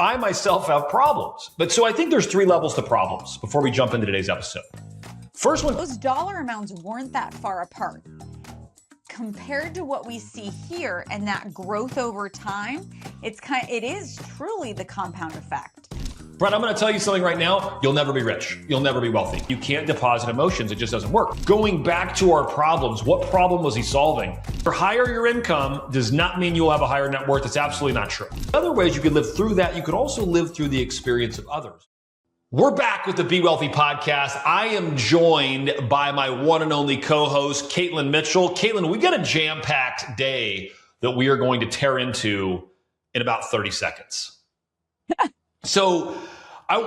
I myself have problems. But so I think there's 3 levels to problems before we jump into today's episode. First one. Those dollar amounts weren't that far apart. Compared to what we see here and that growth over time, it is truly the compound effect. Brent, I'm going to tell you something right now. You'll never be rich. You'll never be wealthy. You can't deposit emotions. It just doesn't work. Going back to our problems, what problem was he solving? The higher your income does not mean you'll have a higher net worth. It's absolutely not true. Other ways you could live through that, you could also live through the experience of others. We're back with the Be Wealthy podcast. I am joined by my one and only co-host, Katelyn Mitchell. Katelyn, we've got a jam-packed day that we are going to tear into in about 30 seconds. So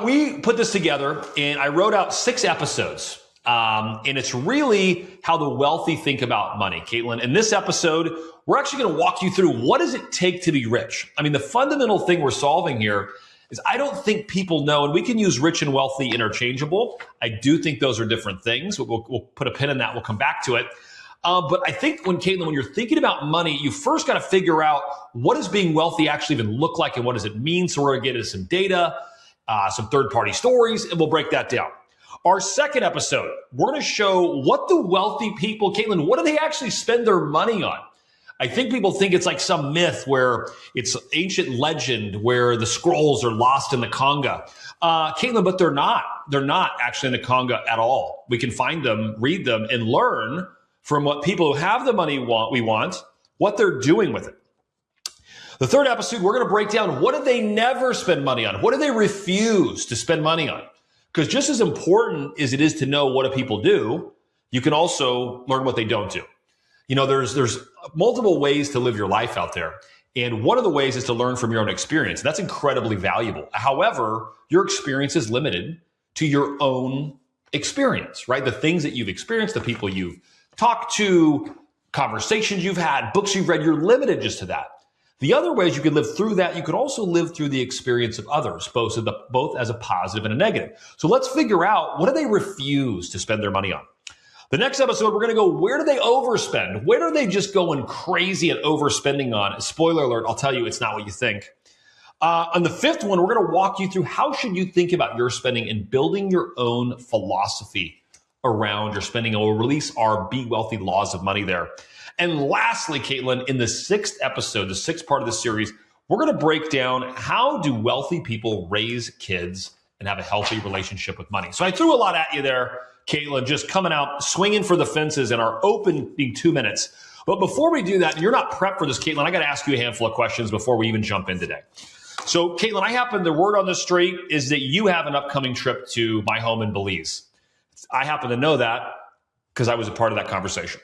we put this together and I wrote out 6 episodes. And it's really how the wealthy think about money, Katelyn. In this episode, we're actually going to walk you through what does it take to be rich? I mean, the fundamental thing we're solving here is I don't think people know, and we can use rich and wealthy interchangeable. I do think those are different things. We'll put a pin in that. We'll come back to it. But I think Katelyn, when you're thinking about money, you first got to figure out what does being wealthy actually even look like and what does it mean? So we're going to get into some data, some third-party stories, and we'll break that down. Our second episode, we're going to show what the wealthy people, Katelyn, what do they actually spend their money on? I think people think it's like some myth where it's ancient legend where the scrolls are lost in the Conga. Katelyn, but they're not. They're not actually in the Conga at all. We can find them, read them, and learn from what people who have the money we want, what they're doing with it. The third episode, we're going to break down what do they never spend money on? What do they refuse to spend money on? Because just as important as it is to know what do people do, you can also learn what they don't do. You know, there's multiple ways to live your life out there. And one of the ways is to learn from your own experience. That's incredibly valuable. However, your experience is limited to your own experience, right? The things that you've experienced, the people you've talked to, conversations you've had, books you've read, you're limited just to that. The other ways you could live through that, you could also live through the experience of others, both as a positive and a negative. So let's figure out what do they refuse to spend their money on. The next episode, we're going to go, where do they overspend? Where are they just going crazy and overspending on? Spoiler alert, I'll tell you, it's not what you think. On the fifth one, we're going to walk you through how should you think about your spending and building your own philosophy around your spending. And we'll release our Be Wealthy laws of money there. And lastly, Katelyn, in the 6th episode, the 6th part of the series, we're going to break down how do wealthy people raise kids and have a healthy relationship with money. So I threw a lot at you there, Katelyn, just coming out, swinging for the fences in our opening 2 minutes. But before we do that, and you're not prepped for this, Katelyn, I got to ask you a handful of questions before we even jump in today. So, Katelyn, the word on the street is that you have an upcoming trip to my home in Belize. I happen to know that because I was a part of that conversation.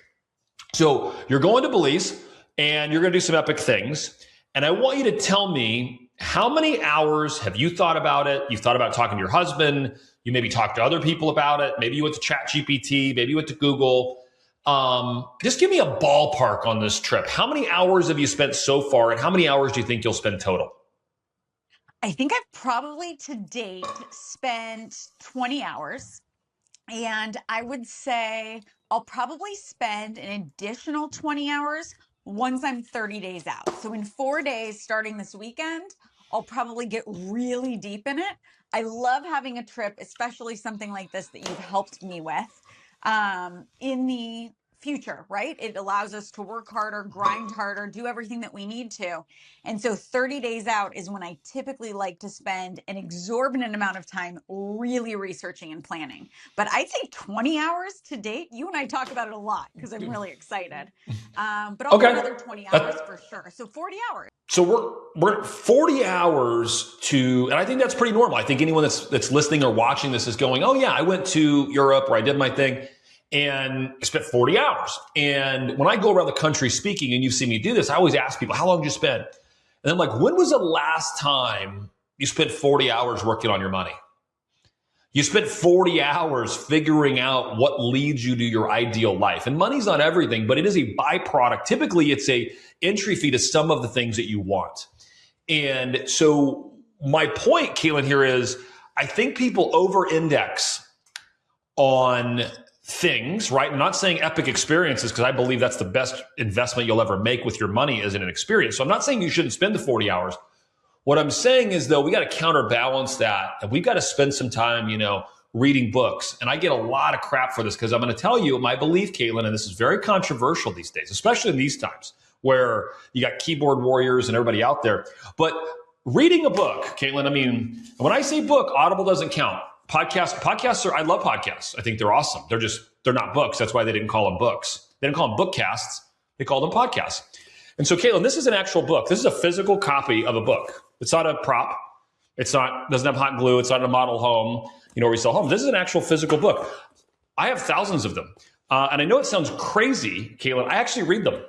So you're going to Belize and you're going to do some epic things. And I want you to tell me, how many hours have you thought about it? You've thought about talking to your husband. You maybe talked to other people about it. Maybe you went to ChatGPT. Maybe you went to Google. Just give me a ballpark on this trip. How many hours have you spent so far? And how many hours do you think you'll spend total? I think I've probably to date spent 20 hours. And I would say I'll probably spend an additional 20 hours once I'm 30 days out. So in 4 days, starting this weekend, I'll probably get really deep in it. I love having a trip, especially something like this that you've helped me with in the future, right? It allows us to work harder, grind harder, do everything that we need to. And so 30 days out is when I typically like to spend an exorbitant amount of time really researching and planning. But I'd say 20 hours to date. You and I talk about it a lot because I'm really excited. But I'll do another 20 hours for sure. So 40 hours. So we're 40 hours and I think that's pretty normal. I think anyone that's listening or watching this is going, oh yeah, I went to Europe where I did my thing. And I spent 40 hours. And when I go around the country speaking, and you see me do this, I always ask people, how long did you spend? And I'm like, when was the last time you spent 40 hours working on your money? You spent 40 hours figuring out what leads you to your ideal life. And money's not everything, but it is a byproduct. Typically, it's a entry fee to some of the things that you want. And so my point, Katelyn, here is I think people over-index on things, right? I'm not saying epic experiences because I believe that's the best investment you'll ever make with your money is in an experience. So I'm not saying you shouldn't spend the 40 hours. What I'm saying is, though, we got to counterbalance that, and we got to spend some time, reading books. And I get a lot of crap for this because I'm going to tell you my belief, Katelyn, and this is very controversial these days, especially in these times where you got keyboard warriors and everybody out there. But reading a book, Katelyn, I mean, when I say book, Audible doesn't count. Podcasts I love podcasts. I think they're awesome. They're not books. That's why they didn't call them books. They didn't call them bookcasts. They called them podcasts. And so, Katelyn, this is an actual book. This is a physical copy of a book. It's not a prop. Doesn't have hot glue. It's not in a model home, where we sell homes. This is an actual physical book. I have thousands of them. And I know it sounds crazy, Katelyn. I actually read them.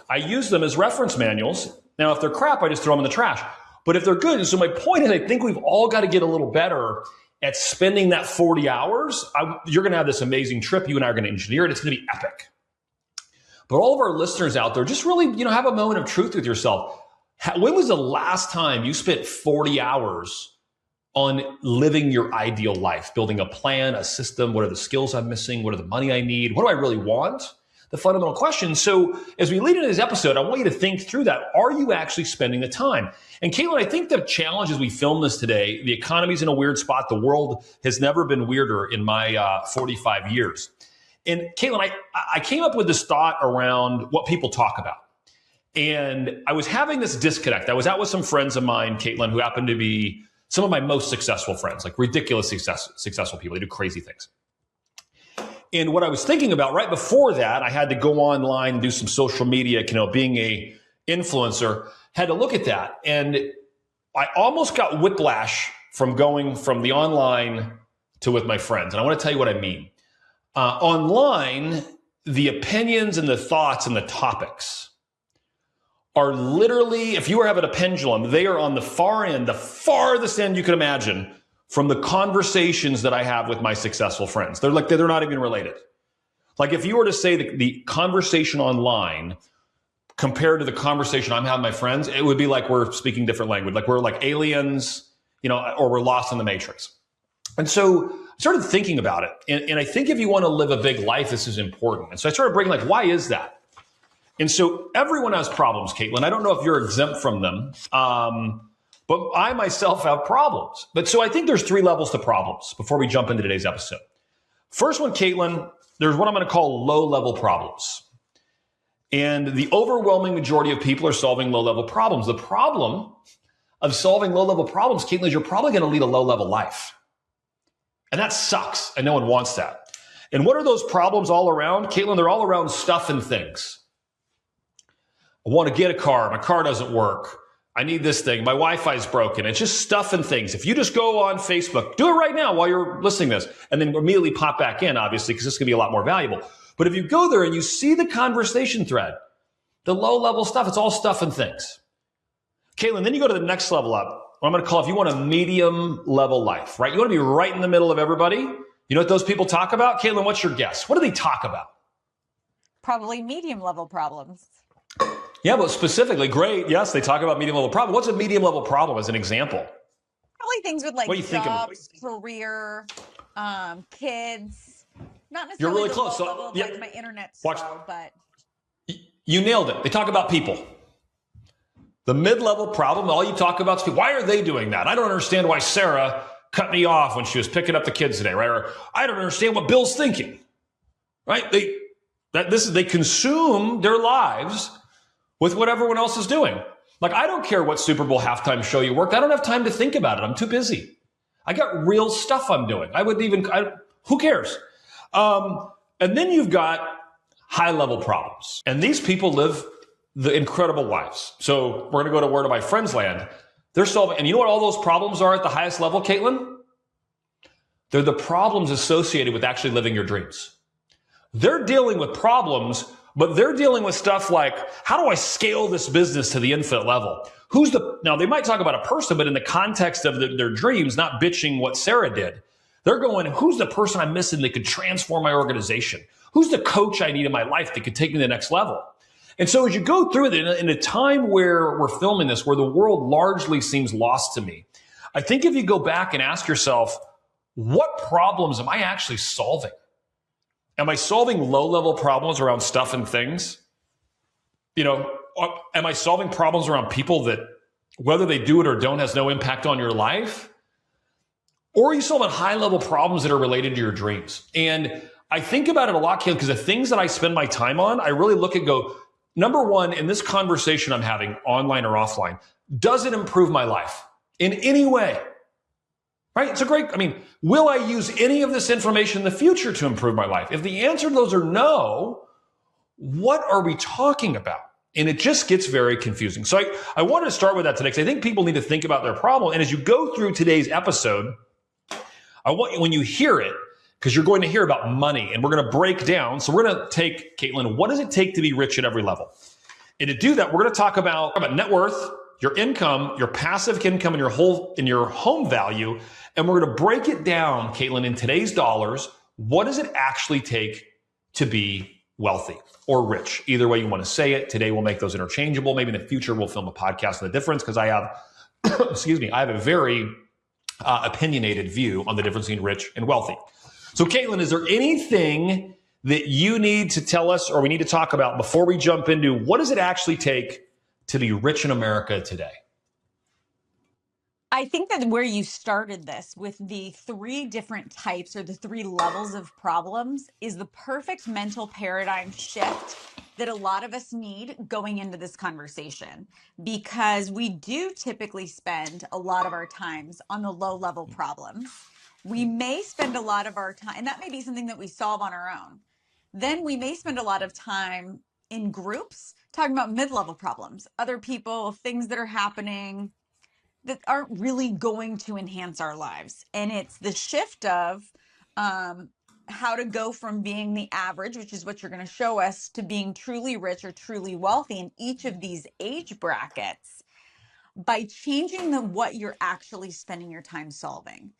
I use them as reference manuals. Now, if they're crap, I just throw them in the trash. But if they're good, and so my point is, I think we've all got to get a little better at spending that 40 hours. You're going to have this amazing trip. You and I are going to engineer it. It's going to be epic. But all of our listeners out there, just really, have a moment of truth with yourself. When was the last time you spent 40 hours on living your ideal life, building a plan, a system? What are the skills I'm missing? What are the money I need? What do I really want? The fundamental question. So as we lead into this episode, I want you to think through that. Are you actually spending the time? And Katelyn, I think the challenge as we film this today, the economy's in a weird spot. The world has never been weirder in my 45 years. And Katelyn, I came up with this thought around what people talk about. And I was having this disconnect. I was out with some friends of mine, Katelyn, who happened to be some of my most successful friends, like ridiculous successful people. They do crazy things. And what I was thinking about right before that, I had to go online and do some social media, being a influencer, had to look at that. And I almost got whiplash from going from the online to with my friends. And I want to tell you what I mean. Online, the opinions and the thoughts and the topics are literally, if you were having a pendulum, they are on the far end, the farthest end you could imagine from the conversations that I have with my successful friends. They're not even related. Like if you were to say the conversation online compared to the conversation I'm having with my friends, it would be like we're speaking different language. Like we're like aliens, or we're lost in the matrix. And so I started thinking about it. And I think if you want to live a big life, this is important. And so I started breaking why is that? And so everyone has problems, Katelyn. I don't know if you're exempt from them. But I myself have problems. But so I think there's 3 levels to problems before we jump into today's episode. First one, Katelyn, there's what I'm going to call low-level problems. And the overwhelming majority of people are solving low-level problems. The problem of solving low-level problems, Katelyn, is you're probably going to lead a low-level life. And that sucks, and no one wants that. And what are those problems all around? Katelyn, they're all around stuff and things. I want to get a car. My car doesn't work. I need this thing. My Wi-Fi is broken. It's just stuff and things. If you just go on Facebook, do it right now while you're listening to this, and then immediately pop back in, obviously, because this is going to be a lot more valuable. But if you go there and you see the conversation thread, the low-level stuff, it's all stuff and things. Katelyn, then you go to the next level up. I'm going to call, if you want a medium-level life, right? You want to be right in the middle of everybody. You know what those people talk about? Katelyn, what's your guess? What do they talk about? Probably medium-level problems. Yeah, but specifically, great. Yes, they talk about medium level problem. What's a medium level problem as an example? Probably things with jobs, career, kids. Not necessarily You're really close. Level, like my internet's slow, but you nailed it. They talk about people. The mid-level problem, all you talk about is people. Why are they doing that? I don't understand why Sarah cut me off when she was picking up the kids today, right? Or I don't understand what Bill's thinking, right? They consume their lives with what everyone else is doing. Like, I don't care what Super Bowl halftime show you worked. I don't have time to think about it. I'm too busy. I got real stuff I'm doing. Who cares? And then you've got high-level problems. And these people live the incredible lives. So we're going to go to where to my friends land. They're solving, and you know what all those problems are at the highest level, Katelyn? They're the problems associated with actually living your dreams. They're dealing with problems, but they're dealing with stuff like, how do I scale this business to the infinite level? Now they might talk about a person, but in the context of their dreams, not bitching what Sarah did. They're going, who's the person I'm missing that could transform my organization? Who's the coach I need in my life that could take me to the next level? And so as you go through it, in a time where we're filming this, where the world largely seems lost to me, I think if you go back and ask yourself, what problems am I actually solving? Am I solving low-level problems around stuff and things? Am I solving problems around people that whether they do it or don't has no impact on your life? Or are you solving high-level problems that are related to your dreams? And I think about it a lot, Katelyn, because the things that I spend my time on, I really look at go, number one, in this conversation I'm having, online or offline, does it improve my life in any way? Right? It's a great, will I use any of this information in the future to improve my life? If the answer to those are no, what are we talking about? And it just gets very confusing. So I wanted to start with that today because I think people need to think about their problem. And as you go through today's episode, I want you, when you hear it, because you're going to hear about money and we're going to break down. So we're going to take, Katelyn, what does it take to be rich at every level? And to do that, we're going to talk about net worth, your income, your passive income, and your home value. And we're going to break it down, Katelyn, in today's dollars. What does it actually take to be wealthy or rich? Either way you want to say it. Today we'll make those interchangeable. Maybe in the future we'll film a podcast on the difference because I have, I have a very opinionated view on the difference between rich and wealthy. So Katelyn, is there anything that you need to tell us or we need to talk about before we jump into what does it actually take to be rich in America today? I think that where you started this with the 3 different types or the 3 levels of problems is the perfect mental paradigm shift that a lot of us need going into this conversation, because we do typically spend a lot of our times on the low level problems. We may spend a lot of our time, and that may be something that we solve on our own. Then we may spend a lot of time in groups talking about mid-level problems, other people, things that are happening that aren't really going to enhance our lives. And it's the shift of how to go from being the average, which is what you're going to show us, to being truly rich or truly wealthy in each of these age brackets by changing what you're actually spending your time solving.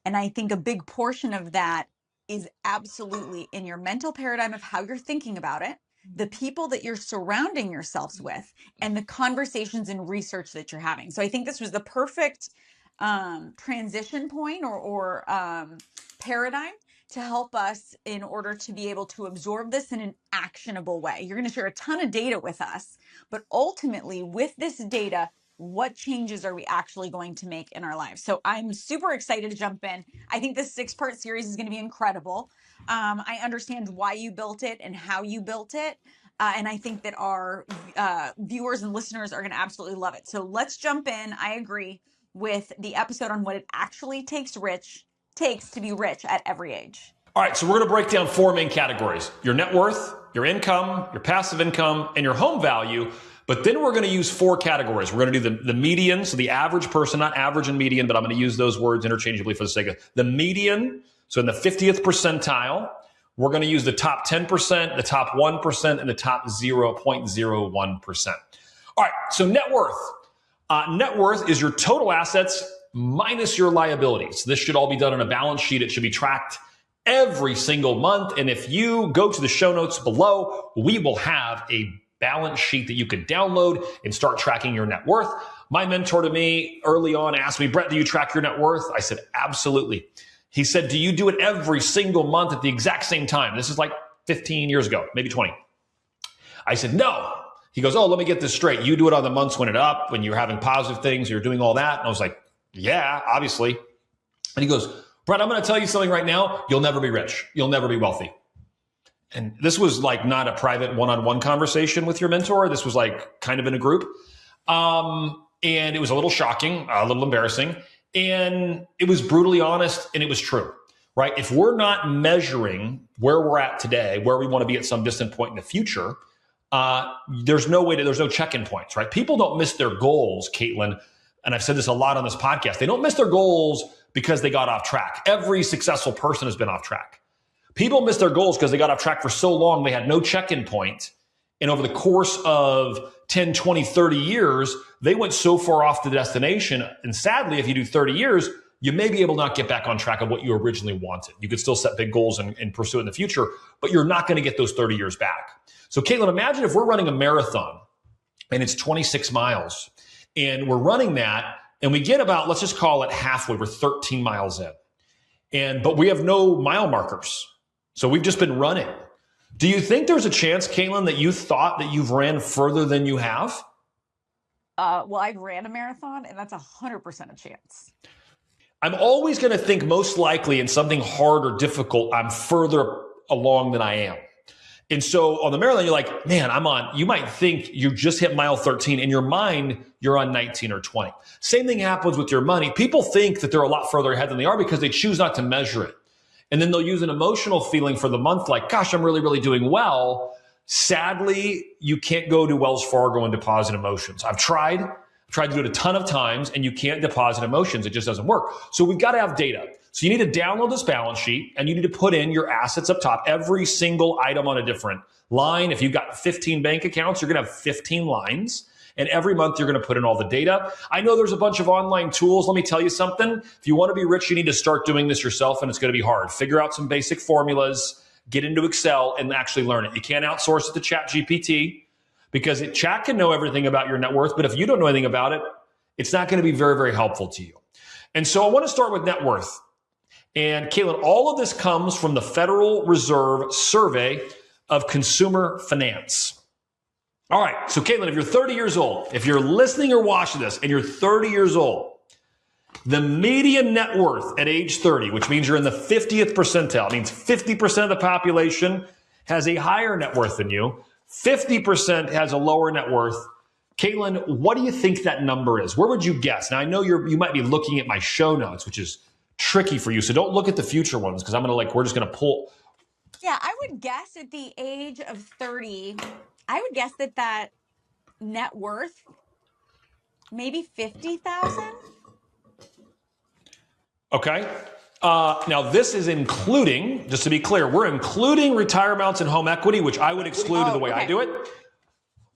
And I think a big portion of that is absolutely in your mental paradigm of how you're thinking about it, the people that you're surrounding yourselves with, and the conversations and research that you're having. So I think this was the perfect transition point or paradigm to help us in order to be able to absorb this in an actionable way. You're going to share a ton of data with us, but ultimately with this data, what changes are we actually going to make in our lives? So I'm super excited to jump in. I think this 6-part series is going to be incredible. I understand why you built it and how you built it. And I think that our viewers and listeners are going to absolutely love it. So let's jump in. I agree with the episode on what it actually takes to be rich at every age. All right, so we're going to break down 4 main categories: your net worth, your income, your passive income, and your home value. But then we're going to use 4 categories. We're going to do the median, so the average person, not average and median, but I'm going to use those words interchangeably for the sake of the median. So in the 50th percentile, we're going to use the top 10%, the top 1%, and the top 0.01%. All right, so net worth. Net worth is your total assets minus your liabilities. This should all be done on a balance sheet. It should be tracked every single month. And if you go to the show notes below, we will have a balance sheet that you can download and start tracking your net worth. My mentor to me early on asked me, Brett, do you track your net worth? I said, absolutely. He said, do you do it every single month at the exact same time? This is like 15 years ago, maybe 20. I said, no. He goes, oh, let me get this straight. You do it on the months when it's up, when you're having positive things, you're doing all that. And I was like, yeah, obviously. And he goes, Brett, I'm going to tell you something right now. You'll never be rich. You'll never be wealthy. And this was like not a private one-on-one conversation with your mentor. This was like kind of in a group. And it was a little shocking, a little embarrassing. And it was brutally honest and it was true, right? If we're not measuring where we're at today, where we want to be at some distant point in the future, there's no check-in points, right? People don't miss their goals, Katelyn. And I've said this a lot on this podcast. They don't miss their goals because they got off track. Every successful person has been off track. People miss their goals because they got off track for so long, they had no check-in point. And over the course of 10, 20, 30 years, they went so far off the destination. And sadly, if you do 30 years, you may be able to not get back on track of what you originally wanted. You could still set big goals and pursue it in the future, but you're not going to get those 30 years back. So Katelyn, imagine if we're running a marathon and it's 26 miles and we're running that and we get about, let's just call it halfway, we're 13 miles in. But we have no mile markers. So we've just been running. Do you think there's a chance, Katelyn, that you thought that you've ran further than you have? Well, I ran a marathon, and that's 100% a chance. I'm always going to think most likely in something hard or difficult, I'm further along than I am. And so on the marathon, you're like, man, you might think you just hit mile 13. In your mind, you're on 19 or 20. Same thing happens with your money. People think that they're a lot further ahead than they are because they choose not to measure it. And then they'll use an emotional feeling for the month like, gosh, I'm really, really doing well. Sadly, you can't go to Wells Fargo and deposit emotions. I've tried to do it a ton of times, and you can't deposit emotions. It just doesn't work. So we've got to have data. So you need to download this balance sheet, and you need to put in your assets up top, every single item on a different line. If you've got 15 bank accounts, you're going to have 15 lines. And every month, you're going to put in all the data. I know there's a bunch of online tools. Let me tell you something. If you want to be rich, you need to start doing this yourself, and it's going to be hard. Figure out some basic formulas, get into Excel, and actually learn it. You can't outsource it to ChatGPT because chat can know everything about your net worth, but if you don't know anything about it, it's not going to be very, very helpful to you. And so I want to start with net worth. And Katelyn, all of this comes from the Federal Reserve Survey of Consumer Finance. All right, so Katelyn, if you're 30 years old, if you're listening or watching this and you're 30 years old, the median net worth at age 30, which means you're in the 50th percentile, it means 50% of the population has a higher net worth than you, 50% has a lower net worth. Katelyn, what do you think that number is? Where would you guess? Now, I know you might be looking at my show notes, which is tricky for you, so don't look at the future ones because we're just going to pull. Yeah, I would guess at the age of 30, I would guess that net worth, maybe 50,000. Okay. Now this is including, just to be clear, we're including retire amounts and home equity, which I would exclude in the way I do it.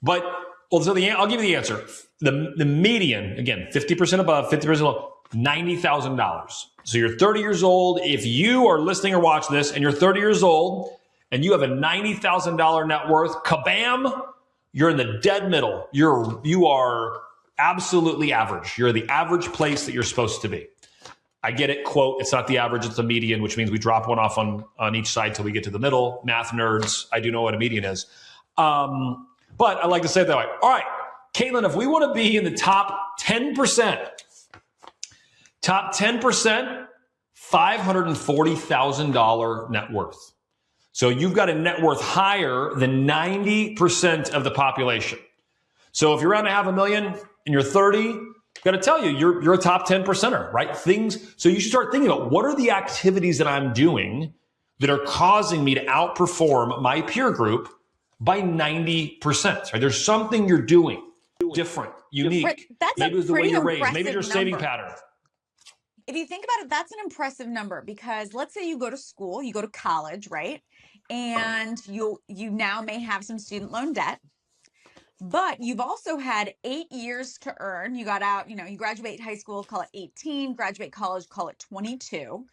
But I'll give you the answer. The median, again, 50% above, 50% below, $90,000. So you're 30 years old. If you are listening or watching this and you're 30 years old and you have a $90,000 net worth, kabam, you're in the dead middle. You are absolutely average. You're the average place that you're supposed to be. I get it, quote, it's not the average, it's the median, which means we drop one off on each side till we get to the middle. Math nerds, I do know what a median is. But I like to say it that way. All right, Katelyn, if we want to be in the top 10%, $540,000 net worth. So you've got a net worth higher than 90% of the population. So if you're around $500,000 and you're 30, got to tell you, you're a top 10 percenter, right? So you should start thinking about what are the activities that I'm doing that are causing me to outperform my peer group by 90%, right? There's something you're doing different, unique. Maybe it was the way you're raised. Maybe your saving pattern. If you think about it, that's an impressive number because let's say you go to school, you go to college, right? And you now may have some student loan debt. But you've also had 8 years to earn. You got out, you graduate high school, call it 18, graduate college, call it 22.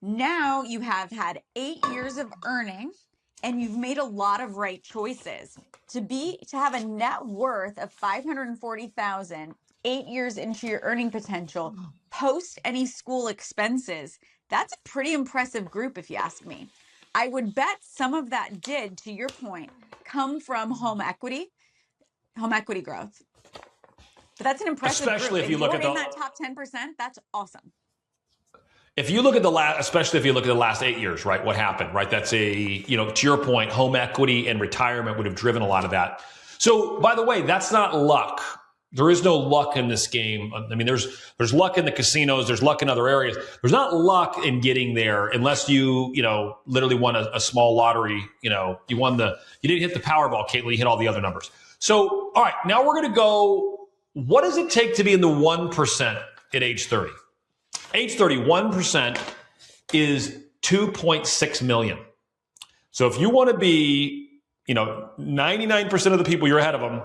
Now you have had 8 years of earning and you've made a lot of right choices. To have a net worth of $540,000, 8 years into your earning potential, post any school expenses, that's a pretty impressive group if you ask me. I would bet some of that did, to your point, come from home equity growth. But that's an impressive especially group. If you look at that top 10%, that's awesome. If you look at especially if you look at the last 8 years, right? What happened, right? That's to your point, home equity and retirement would have driven a lot of that. So by the way, that's not luck. There is no luck in this game. I mean, there's luck in the casinos. There's luck in other areas. There's not luck in getting there unless you literally won a small lottery. You didn't hit the Powerball, Katelyn, you hit all the other numbers. So, all right, now we're going to go, what does it take to be in the 1% at age 30? Age 30, 1% is 2.6 million. So if you want to be, 99% of the people you're ahead of them,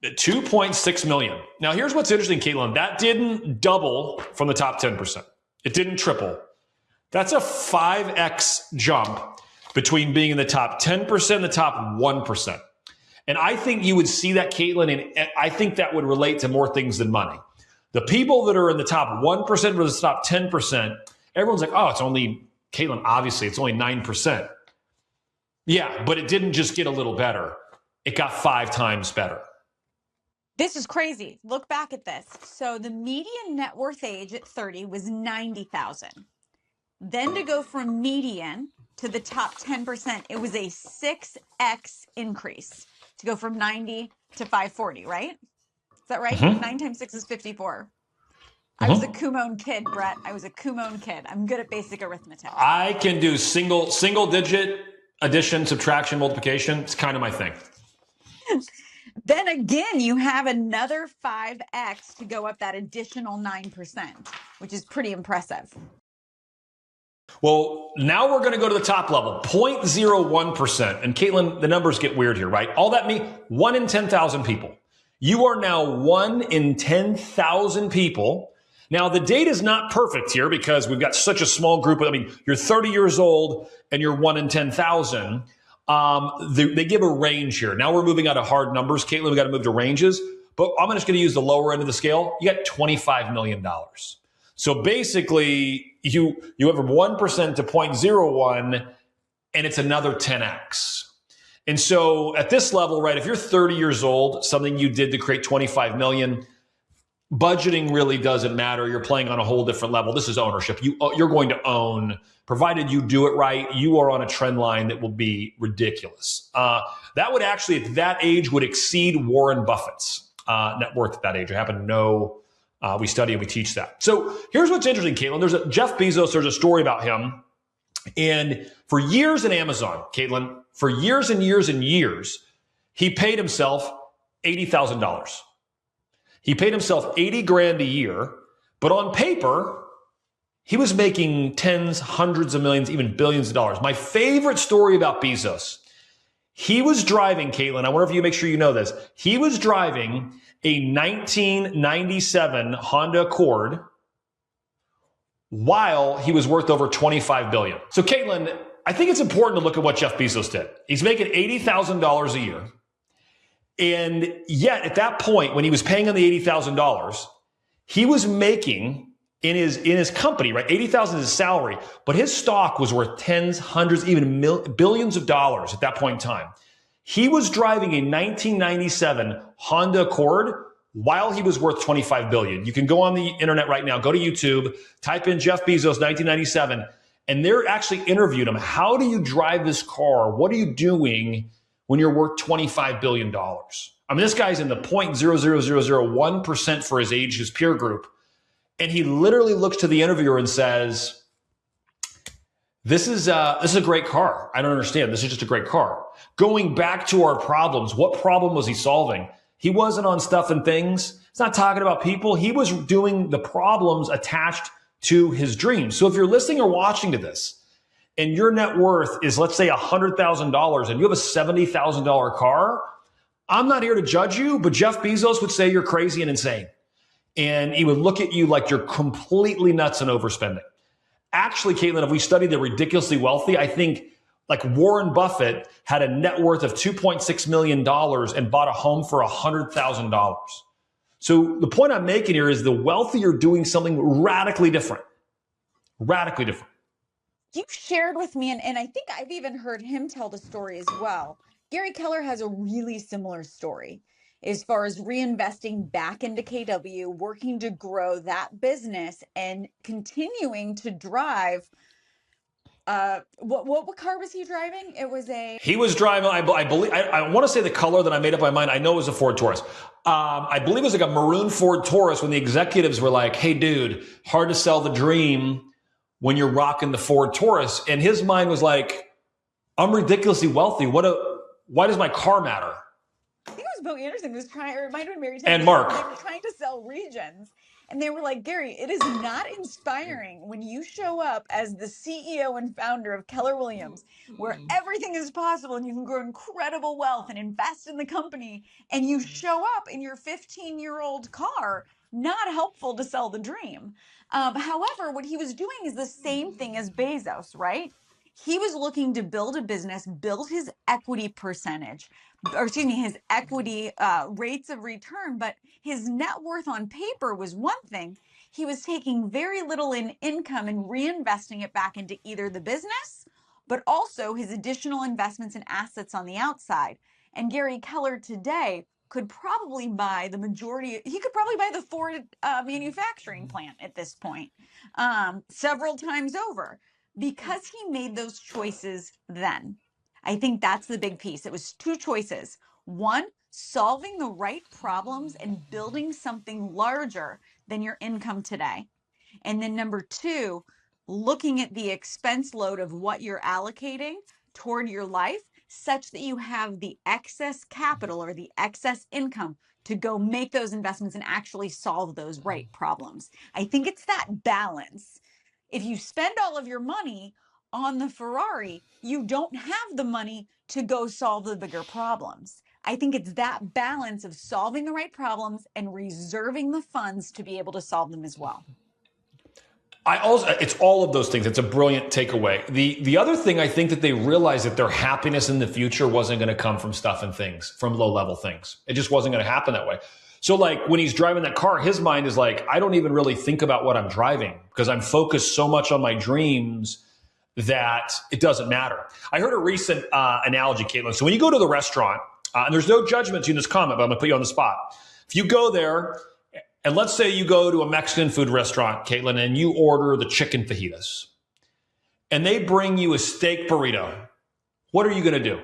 2.6 million. Now, here's what's interesting, Katelyn. That didn't double from the top 10%. It didn't triple. That's a 5x jump between being in the top 10% and the top 1%. And I think you would see that, Katelyn, and I think that would relate to more things than money. The people that are in the top 1% versus the top 10%, everyone's like, oh, it's only, Katelyn, obviously, it's only 9%. Yeah, but it didn't just get a little better. It got 5 times better. This is crazy. Look back at this. So the median net worth age at 30 was 90,000. Then to go from median to the top 10%, it was a 6x increase to go from 90 to 540, right? Is that right? 9 times 6 is 54. I was a Kumon kid, Brett. I was a Kumon kid. I'm good at basic arithmetic. I can do single digit addition, subtraction, multiplication. It's kind of my thing. Then again, you have another 5x to go up that additional 9%, which is pretty impressive. Well, now we're going to go to the top level, 0.01%. And Katelyn, the numbers get weird here, right? All that means 1 in 10,000 people. You are now 1 in 10,000 people. Now, the data is not perfect here because we've got such a small group. I mean, you're 30 years old and you're 1 in 10,000. They give a range here. Now we're moving out of hard numbers, Katelyn. We got to move to ranges. But I'm just going to use the lower end of the scale. You got $25 million. So basically, you have from 1% to 0.01, and it's another 10x. And so at this level, right, if you're 30 years old, something you did to create 25 million, budgeting really doesn't matter. You're playing on a whole different level. This is ownership. You're going to own, provided you do it right, you are on a trend line that will be ridiculous. That would actually, at that age, would exceed Warren Buffett's net worth at that age. I happen to know. We study and we teach that. So here's what's interesting, Katelyn. Jeff Bezos, there's a story about him. And for years in Amazon, Katelyn, for years and years and years, he paid himself $80,000. He paid himself 80 grand a year, but on paper, he was making tens, hundreds of millions, even billions of dollars. My favorite story about Bezos, he was driving, Katelyn, I wonder if you make sure you know this, he was driving a 1997 Honda Accord while he was worth over $25 billion. So Katelyn, I think it's important to look at what Jeff Bezos did. He's making $80,000 a year. And yet at that point, when he was paying on the $80,000, he was making in his company, right? $80,000 is his salary, but his stock was worth tens, hundreds, even billions of dollars at that point in time. He was driving a 1997 Honda Accord while he was worth $25 billion. You can go on the internet right now, go to YouTube, type in Jeff Bezos 1997, and they're actually interviewed him. How do you drive this car? What are you doing when you're worth $25 billion? I mean, this guy's in the 0.00001% for his age, his peer group. And he literally looks to the interviewer and says, this is a great car. I don't understand. This is just a great car. Going back to our problems, what problem was he solving? He wasn't on stuff and things. He's not talking about people. He was doing the problems attached to his dreams. So if you're listening or watching to this and your net worth is, let's say, $100,000 and you have a $70,000 car, I'm not here to judge you, but Jeff Bezos would say you're crazy and insane. And he would look at you like you're completely nuts and overspending. Actually, Katelyn, if we study the ridiculously wealthy, I think like Warren Buffett had a net worth of $2.6 million and bought a home for $100,000. So the point I'm making here is the wealthy are doing something radically different. Radically different. You shared with me, and I think I've even heard him tell the story as well. Gary Keller has a really similar story as far as reinvesting back into KW, working to grow that business and continuing to drive. What car was he driving? He was driving, I believe, I want to say the color that I made up my mind. I know it was a Ford Taurus. I believe it was like a maroon Ford Taurus when the executives were like, hey, dude, hard to sell the dream when you're rocking the Ford Taurus. And his mind was like, I'm ridiculously wealthy. Why does my car matter? I think it was Bo Anderson who was trying, or it might have been Mary and Mark. They were trying to sell regions. And they were like, Gary, it is not inspiring when you show up as the CEO and founder of Keller Williams, where everything is possible and you can grow incredible wealth and invest in the company, and you show up in your 15-year-old car. Not helpful to sell the dream. However, what he was doing is the same thing as Bezos, right? He was looking to build a business, build his equity percentage, or excuse me, his equity rates of return, but his net worth on paper was one thing. He was taking very little in income and reinvesting it back into either the business, but also his additional investments and assets on the outside. And Gary Keller today could probably buy the majority. He could probably buy the Ford manufacturing plant at this point several times over because he made those choices then. I think that's the big piece. It was two choices. One, solving the right problems and building something larger than your income today. And then number two, looking at the expense load of what you're allocating toward your life such that you have the excess capital or the excess income to go make those investments and actually solve those right problems. I think it's that balance. If you spend all of your money on the Ferrari, you don't have the money to go solve the bigger problems. I think it's that balance of solving the right problems and reserving the funds to be able to solve them as well. It's all of those things. It's a brilliant takeaway. The other thing, I think that they realized that their happiness in the future wasn't going to come from stuff and things, from low level things. It just wasn't going to happen that way. So like when he's driving that car, his mind is like, I don't even really think about what I'm driving because I'm focused so much on my dreams that it doesn't matter. I heard a recent analogy, Katelyn. So when you go to the restaurant, and there's no judgment in this comment, but I'm going to put you on the spot. If you go there, and let's say you go to a Mexican food restaurant, Katelyn, and you order the chicken fajitas, and they bring you a steak burrito, what are you going to do?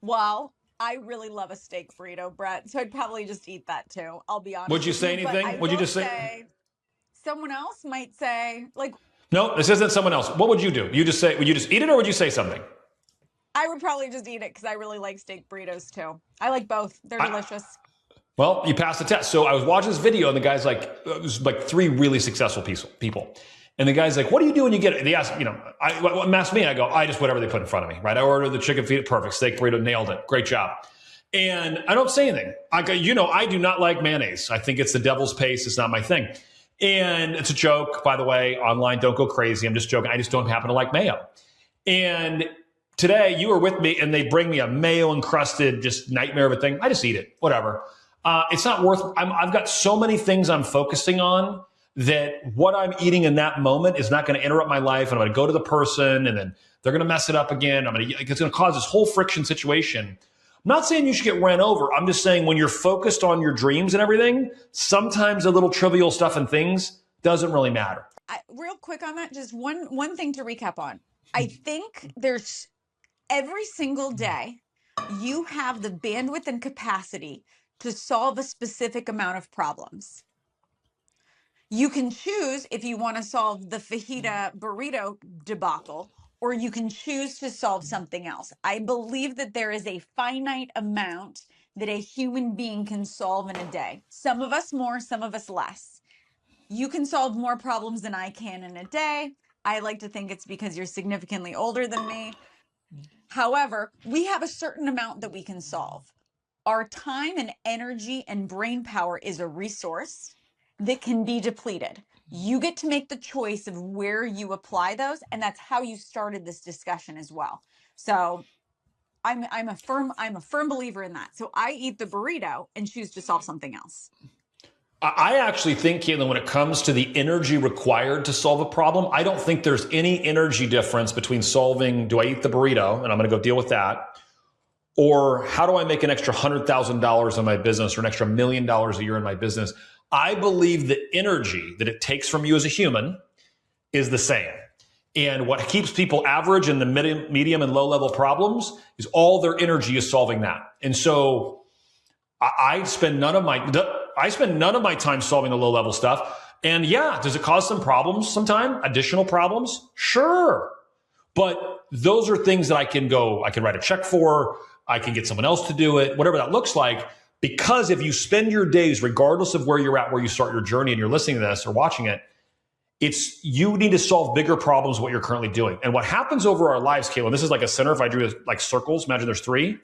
Well, I really love a steak burrito, Brett, so I'd probably just eat that too. I'll be honest. Would you say anything? Would you just say? Someone else might say, like, no, this isn't someone else. What would you do? Would you just eat it or would you say something? I would probably just eat it because I really like steak burritos too. I like both. They're delicious. Well, you passed the test. So I was watching this video and the guy's like, it was like three really successful people. And the guy's like, what do you do when you get it? They asked, asked me. I go, I just whatever they put in front of me, right? I ordered the chicken feet, perfect. Steak burrito, nailed it. Great job. And I don't say anything. I go, I do not like mayonnaise. I think it's the devil's paste. It's not my thing. And it's a joke, by the way, online. Don't go crazy. I'm just joking. I just don't happen to like mayo. And today you were with me and they bring me a mayo encrusted, just nightmare of a thing. I just eat it, whatever. It's not worth, I've got so many things I'm focusing on that what I'm eating in that moment is not going to interrupt my life. And I'm going to go to the person and then they're going to mess it up again. It's going to cause this whole friction situation. I'm not saying you should get ran over. I'm just saying when you're focused on your dreams and everything, sometimes the little trivial stuff and things doesn't really matter. Real quick on that, just one thing to recap on. I think there's every single day you have the bandwidth and capacity to solve a specific amount of problems. You can choose if you want to solve the fajita burrito debacle, or you can choose to solve something else. I believe that there is a finite amount that a human being can solve in a day. Some of us more, some of us less. You can solve more problems than I can in a day. I like to think it's because you're significantly older than me. However, we have a certain amount that we can solve. Our time and energy and brain power is a resource that can be depleted. You get to make the choice of where you apply those, and that's how you started this discussion as well. So I'm a firm believer in that. So I eat the burrito and choose to solve something else. I actually think, Katelyn, when it comes to the energy required to solve a problem, I don't think there's any energy difference between solving, do I eat the burrito, and I'm going to go deal with that, or how do I make an extra $100,000 in my business or an extra $1 million a year in my business? I believe the energy that it takes from you as a human is the same. And what keeps people average in the medium and low level problems is all their energy is solving that. And so I spend none of my time solving the low level stuff. And yeah, does it cause some problems sometime? Additional problems? Sure. But those are things that I can write a check for. I can get someone else to do it, whatever that looks like. Because if you spend your days, regardless of where you're at, where you start your journey and you're listening to this or watching it, you need to solve bigger problems than what you're currently doing. And what happens over our lives, Katelyn, this is like a center. If I drew like circles, imagine there's three.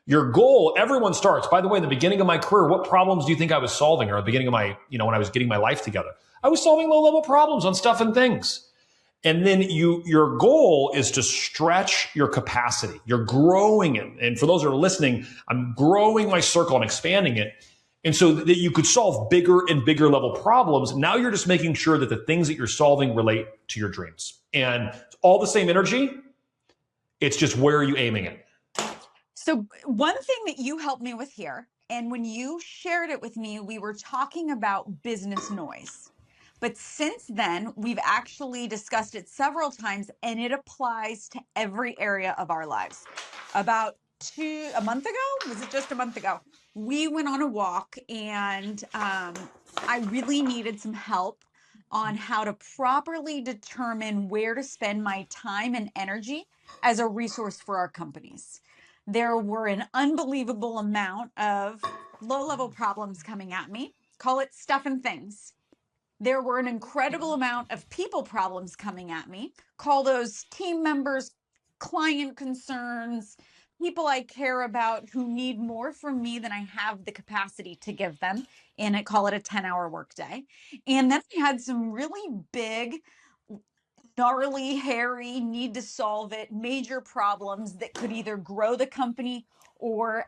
Your goal, everyone starts. By the way, in the beginning of my career, what problems do you think I was solving? Or at the beginning of my, when I was getting my life together, I was solving low-level problems on stuff and things. And then your goal is to stretch your capacity. You're growing it. And for those that are listening, I'm growing my circle. I'm expanding it. And so that you could solve bigger and bigger level problems. Now you're just making sure that the things that you're solving relate to your dreams. And it's all the same energy. It's just where are you aiming it? So one thing that you helped me with here, and when you shared it with me, we were talking about business noise. But since then, we've actually discussed it several times, and it applies to every area of our lives. About a month ago, was it just a month ago? We went on a walk, and I really needed some help on how to properly determine where to spend my time and energy as a resource for our companies. There were an unbelievable amount of low-level problems coming at me. Call it stuff and things. There were an incredible amount of people problems coming at me. Call those team members, client concerns, people I care about who need more from me than I have the capacity to give them. And I call it a 10-hour workday. And then I had some really big, gnarly, hairy, need to solve it, major problems that could either grow the company or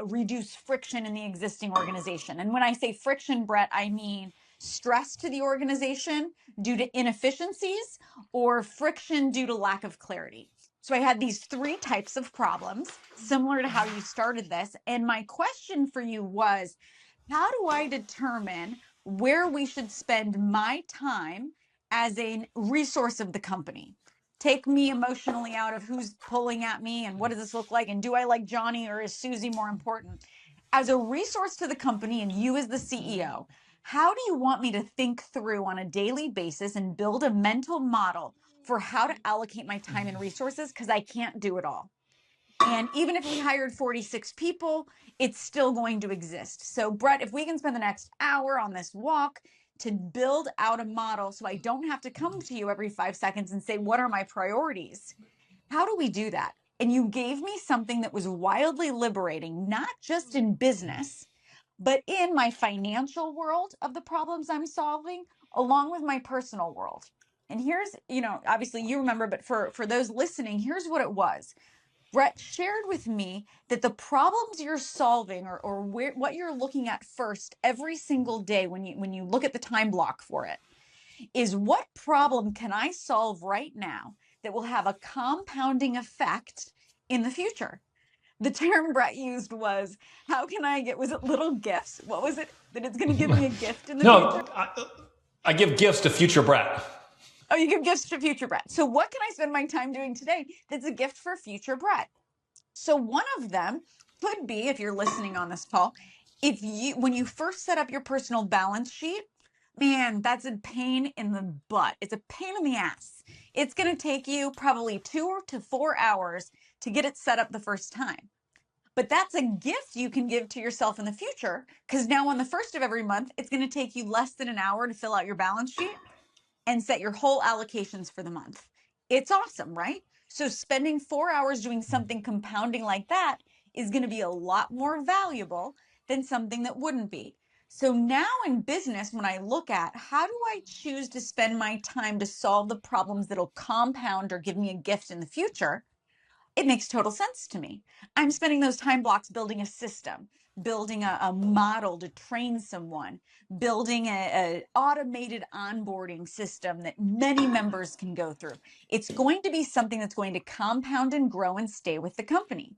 reduce friction in the existing organization. And when I say friction, Brett, I mean stress to the organization due to inefficiencies or friction due to lack of clarity. So I had these three types of problems, similar to how you started this. And my question for you was, how do I determine where we should spend my time as a resource of the company? Take me emotionally out of who's pulling at me and what does this look like? And do I like Johnny or is Susie more important? As a resource to the company and you as the CEO, how do you want me to think through on a daily basis and build a mental model for how to allocate my time and resources? Because I can't do it all. And even if we hired 46 people, it's still going to exist. So, Brett, if we can spend the next hour on this walk to build out a model so I don't have to come to you every 5 seconds and say, what are my priorities? How do we do that? And you gave me something that was wildly liberating, not just in business, but in my financial world of the problems I'm solving, along with my personal world. And here's, obviously you remember, but for those listening, here's what it was. Brett shared with me that the problems you're solving or what you're looking at first every single day when you look at the time block for it is, what problem can I solve right now that will have a compounding effect in the future? The term Brett used was, how can I was it little gifts? What was it? That it's going to give me a gift in the future? I give gifts to future Brett. Oh, you give gifts to future Brett. So what can I spend my time doing today that's a gift for future Brett? So one of them could be, if you're listening on this call, when you first set up your personal balance sheet, man, that's a pain in the butt. It's a pain in the ass. It's going to take you probably 2 to 4 hours to get it set up the first time. But that's a gift you can give to yourself in the future, because now on the first of every month, it's going to take you less than an hour to fill out your balance sheet and set your whole allocations for the month. It's awesome, right? So spending 4 hours doing something compounding like that is going to be a lot more valuable than something that wouldn't be. So now in business, when I look at how do I choose to spend my time to solve the problems that'll compound or give me a gift in the future, it makes total sense to me. I'm spending those time blocks building a system, building a model to train someone, building a automated onboarding system that many members can go through. It's going to be something that's going to compound and grow and stay with the company.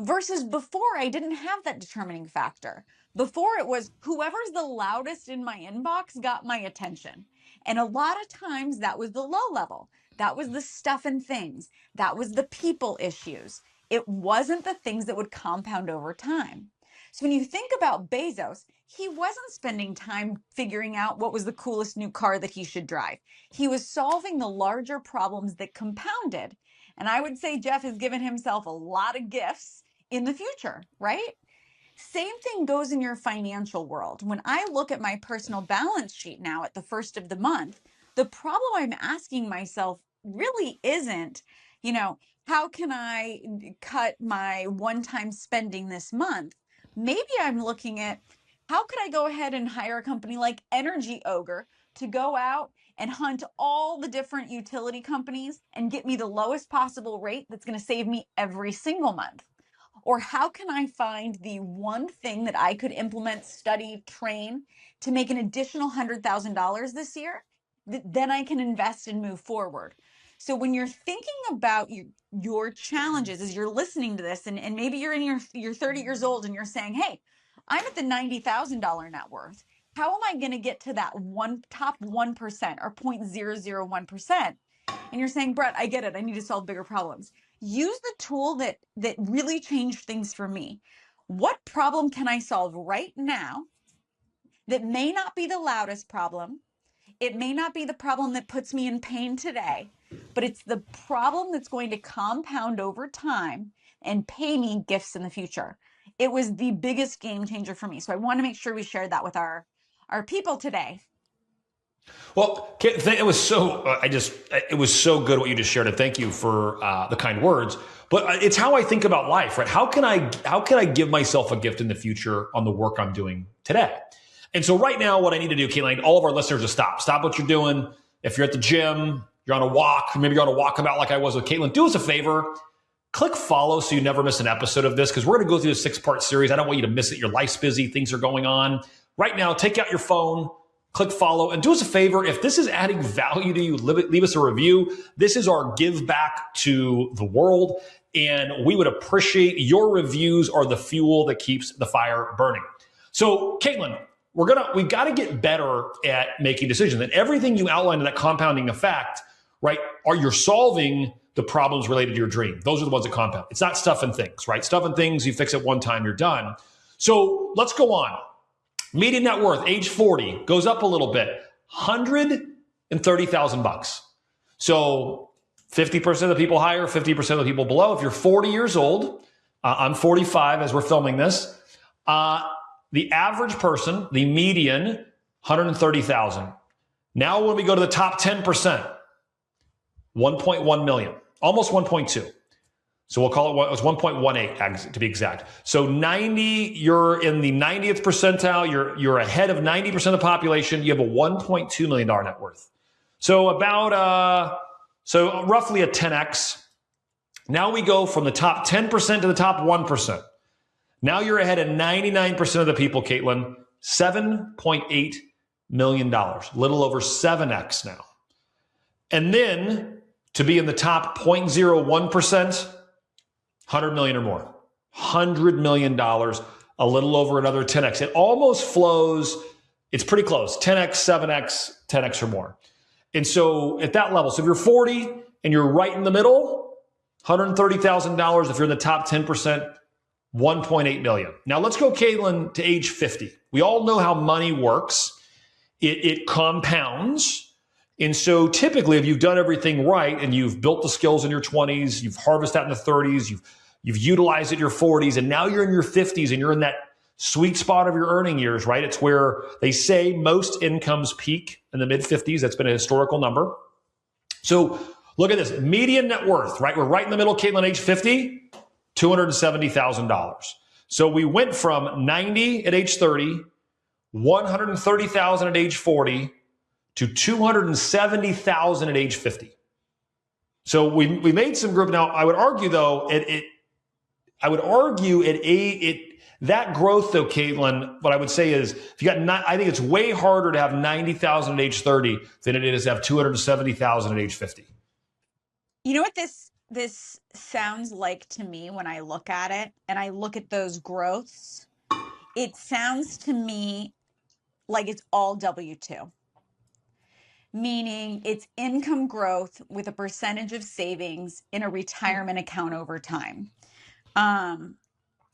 Versus before, I didn't have that determining factor. Before, it was whoever's the loudest in my inbox got my attention. And a lot of times that was the low level. That was the stuff and things. That was the people issues. It wasn't the things that would compound over time. So when you think about Bezos, he wasn't spending time figuring out what was the coolest new car that he should drive. He was solving the larger problems that compounded. And I would say Jeff has given himself a lot of gifts in the future, right? Same thing goes in your financial world. When I look at my personal balance sheet now at the first of the month, the problem I'm asking myself really isn't, how can I cut my one-time spending this month? Maybe I'm looking at, how could I go ahead and hire a company like Energy Ogre to go out and hunt all the different utility companies and get me the lowest possible rate that's going to save me every single month? Or how can I find the one thing that I could implement, study, train to make an additional $100,000 this year that then I can invest and move forward? So when you're thinking about your challenges as you're listening to this, and maybe you're you're 30 years old and you're saying, hey, I'm at the $90,000 net worth. How am I going to get to that top 1% or 0.001%? And you're saying, Brett, I get it. I need to solve bigger problems. Use the tool that really changed things for me. What problem can I solve right now that may not be the loudest problem? It may not be the problem that puts me in pain today, but it's the problem that's going to compound over time and pay me gifts in the future. It was the biggest game changer for me. So I want to make sure we share that with our people today. Well, it was so it was so good what you just shared, and thank you for the kind words. But it's how I think about life, right? How can I give myself a gift in the future on the work I'm doing today? And so right now, what I need to do, Katelyn, all of our listeners, is stop what you're doing. If you're at the gym, you're on a walk, maybe you're on a walkabout like I was with Katelyn, do us a favor. Click follow so you never miss an episode of this, because we're going to go through a 6-part series. I don't want you to miss it. Your life's busy. Things are going on. Right now, take out your phone, click follow, and do us a favor. If this is adding value to you, leave us a review. This is our give back to the world, and we would appreciate your reviews are the fuel that keeps the fire burning. So, Katelyn, we've got to get better at making decisions. And everything you outlined in that compounding effect, right, you're solving the problems related to your dream. Those are the ones that compound. It's not stuff and things, right? Stuff and things, you fix it one time, you're done. So let's go on. Median net worth, age 40, goes up a little bit, $130,000. So 50% of the people higher, 50% of the people below. If you're 40 years old, I'm 45 as we're filming this. The average person, the median, 130,000. Now when we go to the top 10%, 1.1 million, almost 1.2. So we'll call it 1.18 to be exact. So 90, you're in the 90th percentile. You're ahead of 90% of the population. You have a $1.2 million net worth. So so roughly a 10x. Now we go from the top 10% to the top 1%. Now you're ahead of 99% of the people, Katelyn, $7.8 million, little over 7x now. And then to be in the top 0.01%, 100 million or more, $100 million, a little over another 10x. It almost flows, it's pretty close, 10x, 7x, 10x or more. And so at that level, so if you're 40 and you're right in the middle, $130,000. If you're in the top 10%, 1.8 million. Now let's go, Katelyn, to age 50. We all know how money works. It compounds. And so typically, if you've done everything right and you've built the skills in your 20s, you've harvested that in the 30s, you've utilized it in your 40s, and now you're in your 50s and you're in that sweet spot of your earning years, right? It's where they say most incomes peak in the mid 50s. That's been a historical number. So look at this, median net worth, right? We're right in the middle, Katelyn, age 50. $270,000. So we went from 90 at age 30, 130,000 at age 40, to 270,000 at age 50. So we made some group. Now I would argue though, that growth though, Katelyn, what I would say is if you got I think it's way harder to have 90,000 at age 30 than it is to have 270,000 at age 50. You know what this sounds like to me when I look at it and I look at those growths? It sounds to me like it's all W-2, meaning it's income growth with a percentage of savings in a retirement account over time. And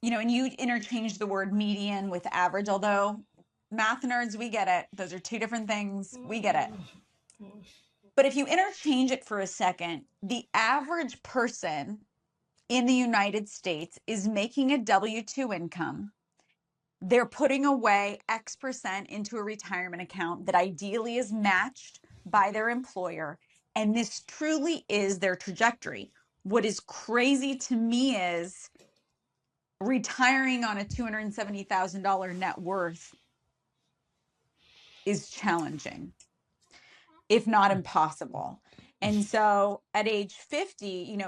you interchange the word median with average, although math nerds, we get it. Those are two different things. We get it. But if you interchange it for a second, the average person in the United States is making a W-2 income. They're putting away X percent into a retirement account that ideally is matched by their employer. And this truly is their trajectory. What is crazy to me is retiring on a $270,000 net worth is challenging, if not impossible. And so at age 50,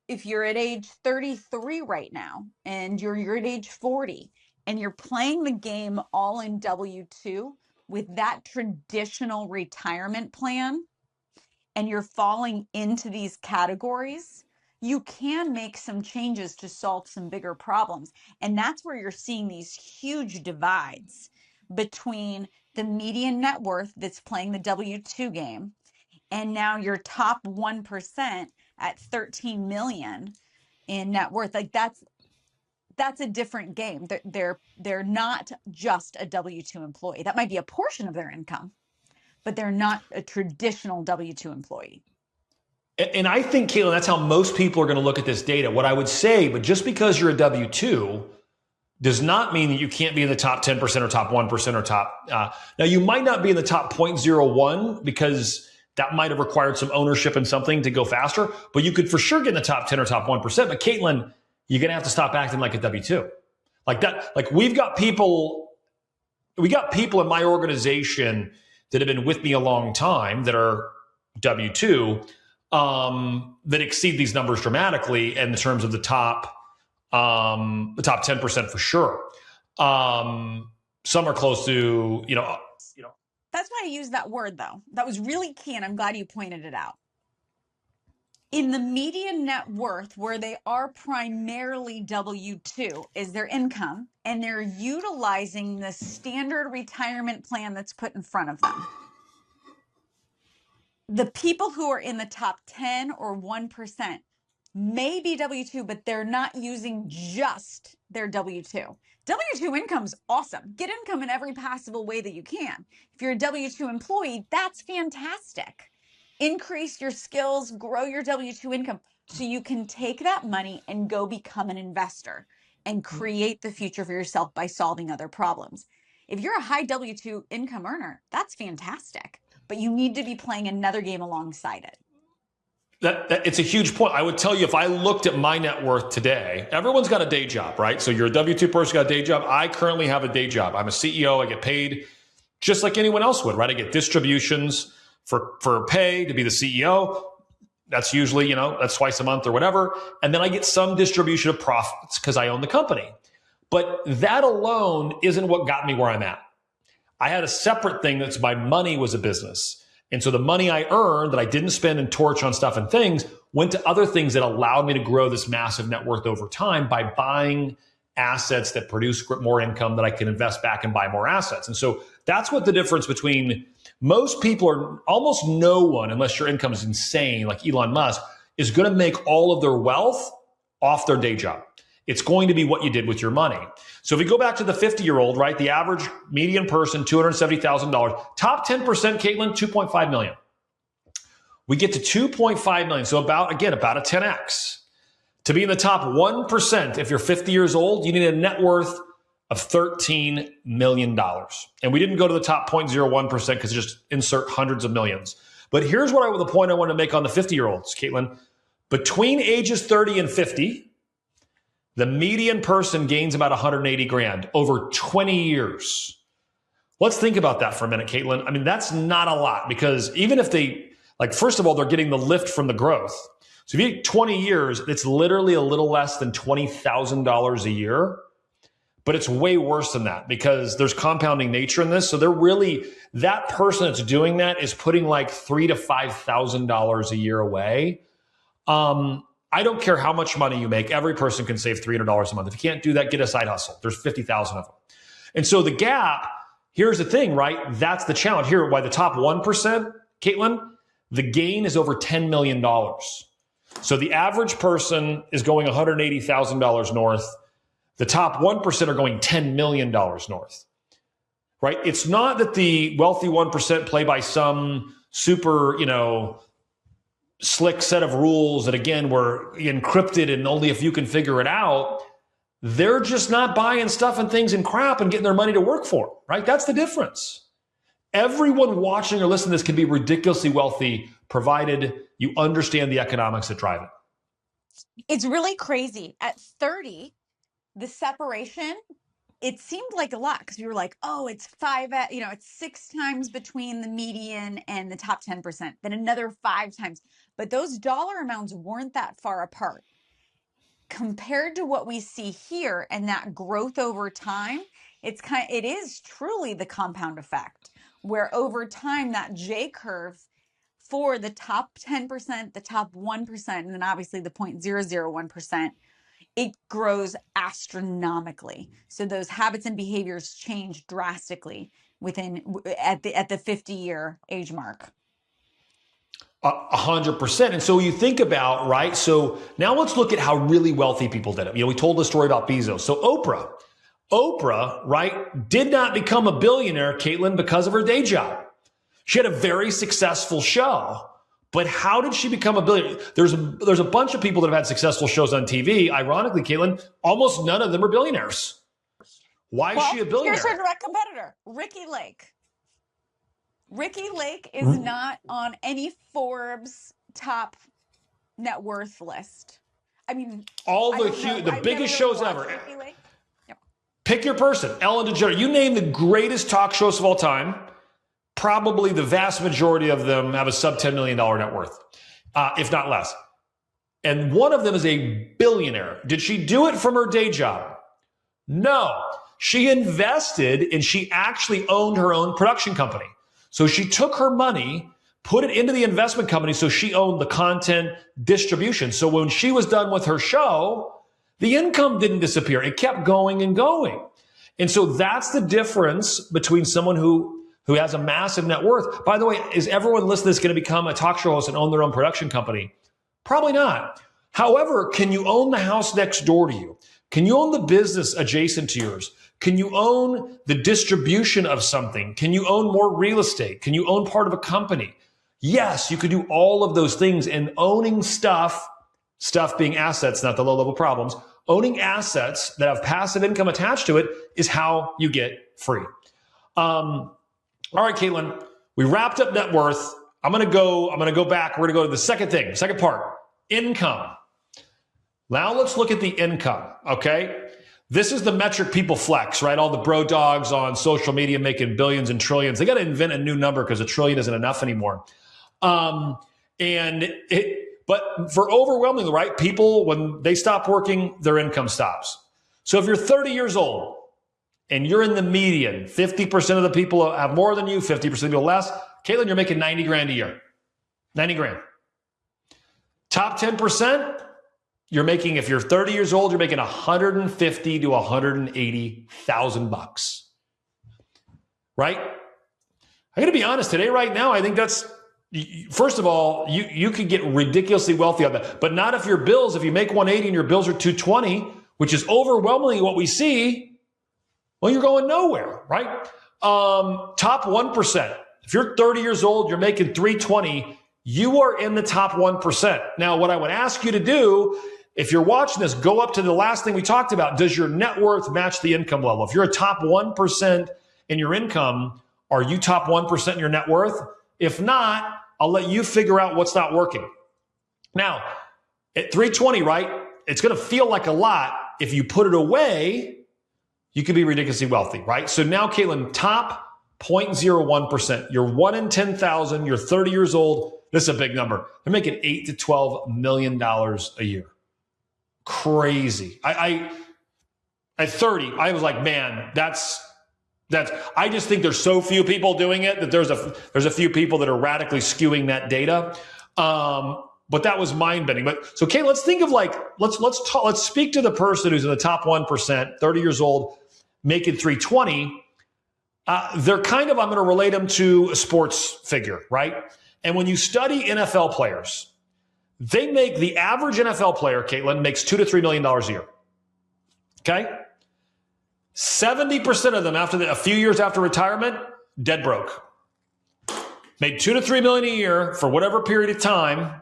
if you're at age 33 right now and you're at age 40 and you're playing the game all in W-2 with that traditional retirement plan, and you're falling into these categories, you can make some changes to solve some bigger problems. And that's where you're seeing these huge divides between the median net worth that's playing the W-2 game and now your top 1% at 13 million in net worth. Like that's a different game. They're not just a W-2 employee. That might be a portion of their income, but they're not a traditional W-2 employee. And I think, Katelyn, that's how most people are going to look at this data. What I would say, but just because you're a W-2 does not mean that you can't be in the top 10% or top 1% or top. Now, you might not be in the top 0.01 because that might have required some ownership in something to go faster, but you could for sure get in the top 10 or top 1%. But Katelyn, you're going to have to stop acting like a W-2. Like that, like we got people in my organization that have been with me a long time that are W-2 that exceed these numbers dramatically in terms of the top 10% for sure. Some are close to, That's why I use that word though. That was really key, and I'm glad you pointed it out. In the median net worth, where they are primarily W-2, is their income, and they're utilizing the standard retirement plan that's put in front of them. The people who are in the top 10 or 1% may be W-2, but they're not using just their W-2. W-2 income's awesome. Get income in every possible way that you can. If you're a W-2 employee, that's fantastic. Increase your skills, grow your W-2 income so you can take that money and go become an investor and create the future for yourself by solving other problems. If you're a high W-2 income earner, that's fantastic, but you need to be playing another game alongside it. It's a huge point. I would tell you, if I looked at my net worth today, everyone's got a day job, right? So you're a W-2 person, got a day job. I currently have a day job. I'm a CEO. I get paid just like anyone else would, right? I get distributions for pay to be the CEO. That's usually, that's twice a month or whatever. And then I get some distribution of profits because I own the company. But that alone isn't what got me where I'm at. I had a separate thing that's my money was a business. And so the money I earned that I didn't spend and torch on stuff and things went to other things that allowed me to grow this massive net worth over time by buying assets that produce more income that I can invest back and buy more assets. And so that's what the difference between most people are, almost no one, unless your income is insane, like Elon Musk, is going to make all of their wealth off their day job. It's going to be what you did with your money. So if we go back to the 50-year-old, right, the average median person, $270,000, top 10%, Katelyn, 2.5 million. We get to 2.5 million. So about a 10x. To be in the top 1%, if you're 50 years old, you need a net worth of $13 million. And we didn't go to the top 0.01% because just insert hundreds of millions. But here's the point I want to make on the 50-year-olds, Katelyn. Between ages 30 and 50, the median person gains about 180 grand over 20 years. Let's think about that for a minute, Katelyn. I mean, that's not a lot because even if they, first of all, they're getting the lift from the growth. So if you get 20 years, it's literally a little less than $20,000 a year. But it's way worse than that because there's compounding nature in this. So that person that's doing that is putting $3,000 to $5,000 a year away. I don't care how much money you make. Every person can save $300 a month. If you can't do that, get a side hustle. There's 50,000 of them. And so the gap, here's the thing, right? That's the challenge here. Why the top 1%, Katelyn, the gain is over $10 million. So the average person is going $180,000 north. The top 1% are going $10 million north, right? It's not that the wealthy 1% play by some super, slick set of rules that, again, were encrypted and only if you can figure it out. They're just not buying stuff and things and crap and getting their money to work for, right? That's the difference. Everyone watching or listening to this can be ridiculously wealthy, provided you understand the economics that drive it. It's really crazy. At 30, the separation, it seemed like a lot because we were like, oh, it's it's 6 times between the median and the top 10%, then another 5 times. But those dollar amounts weren't that far apart. Compared to what we see here and that growth over time, it is truly the compound effect, where over time that J curve for the top 10%, the top 1%, and then obviously the 0.001%, it grows astronomically. So those habits and behaviors change drastically at the 50-year age mark. 100%. And so you think about, right? So now let's look at how really wealthy people did it. We told the story about Bezos. So Oprah, right, did not become a billionaire, Katelyn, because of her day job. She had a very successful show. But how did she become a billionaire? There's a bunch of people that have had successful shows on TV. Ironically, Katelyn, almost none of them are billionaires. Why is she a billionaire? Here's her direct competitor, Ricky Lake. Ricky Lake is not on any Forbes top net worth list. I mean, the biggest shows ever. Yep. Pick your person. Ellen DeGeneres. You name the greatest talk shows of all time. Probably the vast majority of them have a sub $10 million net worth, if not less. And one of them is a billionaire. Did she do it from her day job? No. She invested and she actually owned her own production company. So she took her money, put it into the investment company, so she owned the content distribution. So when she was done with her show, the income didn't disappear. It kept going and going. And so that's the difference between someone who has a massive net worth. By the way, is everyone listening to this going to become a talk show host and own their own production company? Probably not. However, can you own the house next door to you? Can you own the business adjacent to yours? Can you own the distribution of something? Can you own more real estate? Can you own part of a company? Yes, you could do all of those things. And owning stuff being assets, not the low-level problems, owning assets that have passive income attached to it is how you get free. All right, Katelyn, we wrapped up net worth. I'm going to go back. We're going to go to the second part, income. Now let's look at the income, okay? This is the metric people flex, right? All the bro dogs on social media making billions and trillions. They got to invent a new number because a trillion isn't enough anymore. But for overwhelmingly, right, people, when they stop working, their income stops. So if you're 30 years old, and you're in the median, 50% of the people have more than you, 50% of the people less. Katelyn, you're making 90 grand a year. 90 grand. Top 10%, you're making, if you're 30 years old, you're making 150 to 180,000 bucks. Right? I'm going to be honest today, right now, I think that's, first of all, you could get ridiculously wealthy on that, but not if your bills, if you make 180 and your bills are 220, which is overwhelmingly what we see. Well, you're going nowhere, right? Top 1%. If you're 30 years old, you're making 320, you are in the top 1%. Now, what I would ask you to do, if you're watching this, go up to the last thing we talked about. Does your net worth match the income level? If you're a top 1% in your income, are you top 1% in your net worth? If not, I'll let you figure out what's not working. Now, at 320, right, it's going to feel like a lot. If you put it away, you could be ridiculously wealthy, right? So now, Katelyn, top 0.01%. You're 1 in 10,000. You're 30 years old. This is a big number. They're making $8 to $12 million a year. Crazy. At 30, I was like, man, that's. I just think there's so few people doing it that there's a few people that are radically skewing that data. But that was mind-bending. But so, Kate, let's think of let's speak to the person who's in the top 1%, 30 years old, making 320. They're kind of, I'm going to relate them to a sports figure, right? And when you study NFL players, the average NFL player, Katelyn, makes $2 to $3 million a year. Okay? 70% of them, a few years after retirement, dead broke. Made $2 to $3 million a year for whatever period of time.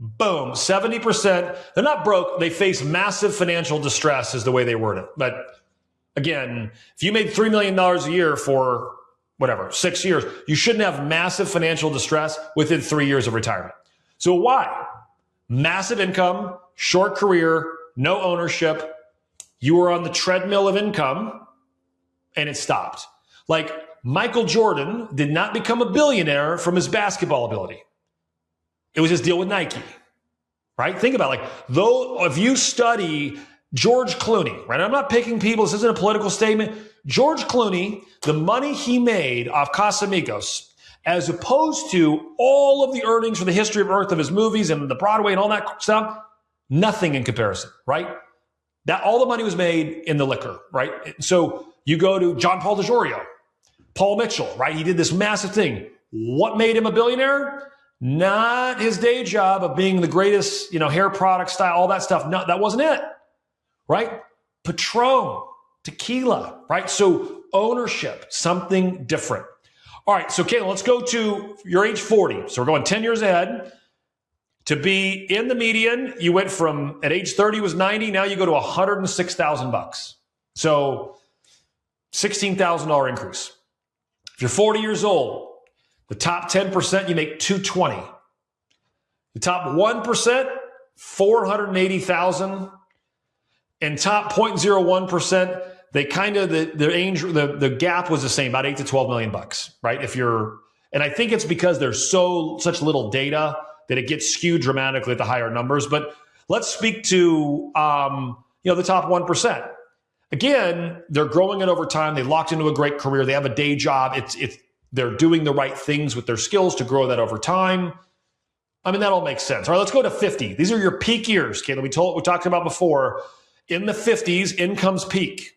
Boom, 70%. They're not broke. They face massive financial distress is the way they word it. But again, if you made $3 million a year for 6 years, you shouldn't have massive financial distress within 3 years of retirement. So why? Massive income, short career, no ownership. You were on the treadmill of income and it stopped. Like Michael Jordan did not become a billionaire from his basketball ability. It was his deal with Nike, right? Think about though if you study George Clooney, right? I'm not picking people. This isn't a political statement. George Clooney, the money he made off Casamigos as opposed to all of the earnings for the history of Earth of his movies and the Broadway and all that stuff. Nothing in comparison, right? That all the money was made in the liquor, right? So you go to John Paul DeJoria, Paul Mitchell, right? He did this massive thing. What made him a billionaire? Not his day job of being the greatest, hair product style, all that stuff. No, that wasn't it, right? Patron, tequila, right? So ownership, something different. All right, so Katelyn, let's go to your age 40. So we're going 10 years ahead. To be in the median, you went from, at age 30 was 90, now you go to $106,000. So $16,000 increase. If you're 40 years old, the top 10%, you make 220. The top 1%, 480,000. And top 0.01%, they kind of, the gap was the same, about 8 to 12 million bucks, right? And I think it's because there's such little data that it gets skewed dramatically at the higher numbers. But let's speak to, the top 1%. Again, they're growing it over time. They locked into a great career. They have a day job. They're doing the right things with their skills to grow that over time. I mean, that all makes sense. All right, let's go to 50. These are your peak years, Katelyn. We talked about before. In the 50s, incomes peak.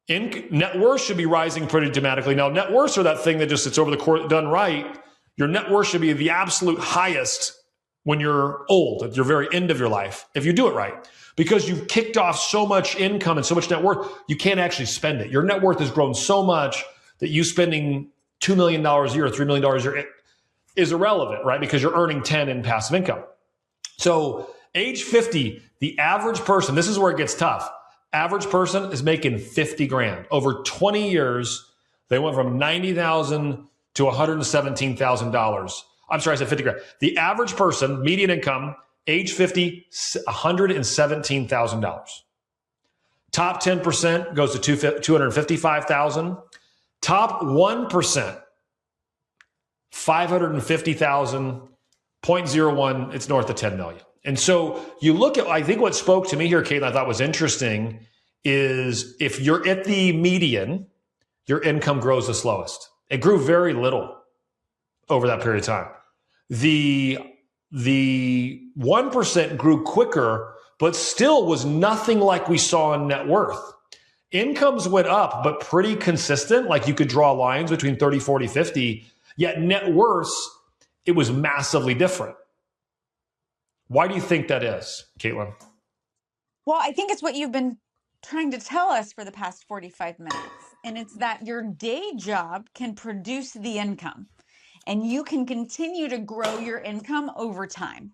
Net worth should be rising pretty dramatically. Now, net worths are that thing that just sits over the court done right. Your net worth should be the absolute highest when you're old, at your very end of your life, if you do it right. Because you've kicked off so much income and so much net worth, you can't actually spend it. Your net worth has grown so much that you spending $2 million a year or $3 million a year is irrelevant, right? Because you're earning 10 in passive income. So age 50, the average person, this is where it gets tough. Average person is making 50 grand. Over 20 years, they went from 90,000 to $117,000. I'm sorry, I said 50 grand. The average person, median income, age 50, $117,000. Top 10% goes to 255,000. Top 1%, 550,000, 0.01, it's north of 10 million. And so you look at, I think what spoke to me here, Katelyn, I thought was interesting is if you're at the median, your income grows the slowest. It grew very little over that period of time. The 1% grew quicker, but still was nothing like we saw in net worth. Incomes went up, but pretty consistent. Like you could draw lines between 30, 40, 50, yet net worths, it was massively different. Why do you think that is, Katelyn? Well, I think it's what you've been trying to tell us for the past 45 minutes. And it's that your day job can produce the income and you can continue to grow your income over time,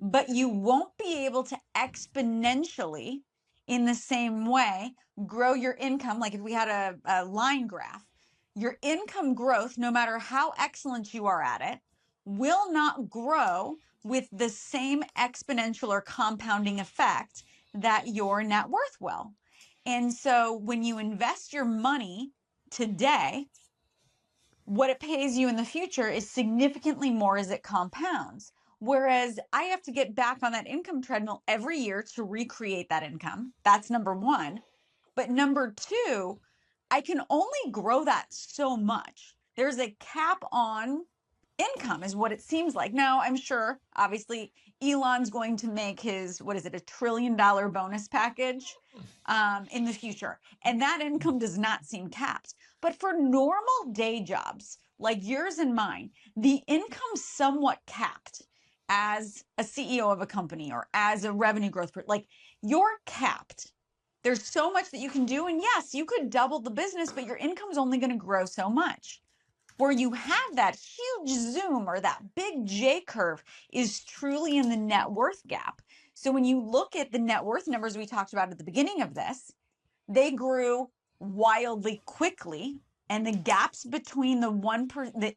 but you won't be able to exponentially in the same way grow your income. Like if we had a line graph, your income growth, no matter how excellent you are at it, will not grow with the same exponential or compounding effect that your net worth will. And so when you invest your money today, what it pays you in the future is significantly more as it compounds. Whereas I have to get back on that income treadmill every year to recreate that income. That's number one. But number two, I can only grow that so much. There's a cap on income is what it seems like. Now, I'm sure, obviously, Elon's going to make his, $1 trillion bonus package in the future. And that income does not seem capped. But for normal day jobs like yours and mine, the income's somewhat capped as a CEO of a company or as a revenue growth person. Like you're capped. There's so much that you can do. And yes, you could double the business, but your income's only going to grow so much. Where you have that huge zoom or that big J curve is truly in the net worth gap. So when you look at the net worth numbers we talked about at the beginning of this, they grew wildly quickly. And the gaps between the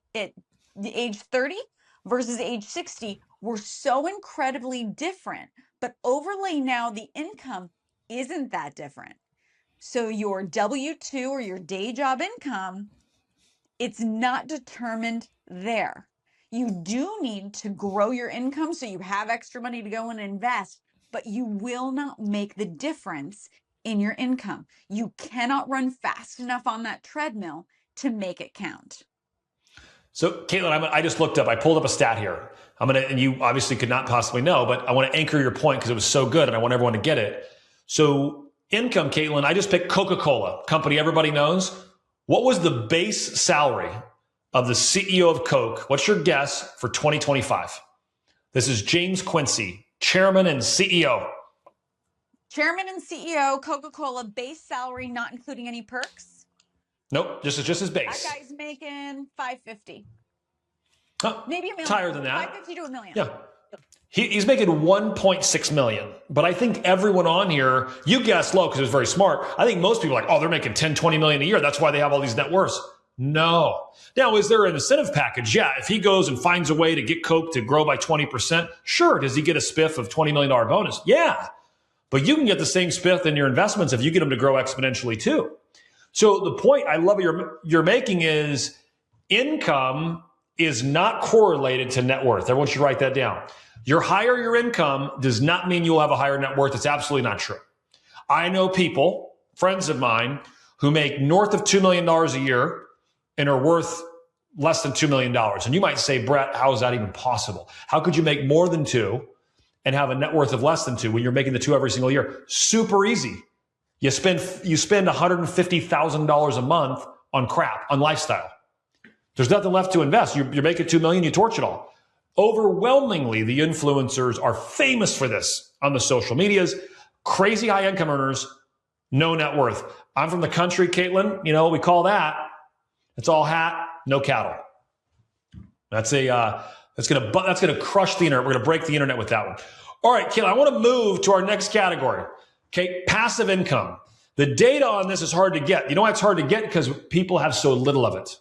age 30 versus age 60 were so incredibly different. But overlay now the income isn't that different. So your W-2 or your day job income, it's not determined there. You do need to grow your income so you have extra money to go and invest, but you will not make the difference in your income. You cannot run fast enough on that treadmill to make it count. So, Katelyn, I just looked up. I pulled up a stat here. And you obviously could not possibly know, but I want to anchor your point because it was so good and I want everyone to get it. So, income, Katelyn, I just picked Coca-Cola, company everybody knows. What was the base salary of the CEO of Coke? What's your guess for 2025? This is James Quincy, chairman and CEO. Chairman and CEO, Coca-Cola, base salary, not including any perks? Nope, just his base. That guy's making $550. Huh, maybe $1 million. Higher than that. $550 to $1 million. Yeah. He's making 1.6 million. But I think everyone on here, you guessed low because it was very smart. I think most people are like, oh, they're making 10, 20 million a year. That's why they have all these net worths. No. Now, is there an incentive package? Yeah. If he goes and finds a way to get Coke to grow by 20%, sure. Does he get a spiff of $20 million bonus? Yeah. But you can get the same spiff in your investments if you get them to grow exponentially too. So the point I love you're making is income is not correlated to net worth. Everyone should write that down. Your higher your income does not mean you'll have a higher net worth. It's absolutely not true. I know people, friends of mine, who make north of $2 million a year and are worth less than $2 million. And you might say, Brett, how is that even possible? How could you make more than two and have a net worth of less than two when you're making the two every single year? Super easy. You spend $150,000 a month on crap, on lifestyle. There's nothing left to invest. You're making $2 million, you torch it all. Overwhelmingly, the influencers are famous for this on the social medias. Crazy high income earners, no net worth. I'm from the country, Katelyn. You know what we call that? It's all hat, no cattle. That's gonna crush the internet. We're gonna break the internet with that one. All right, Katelyn, I want to move to our next category. Okay, passive income. The data on this is hard to get. You know why it's hard to get? Because people have so little of it.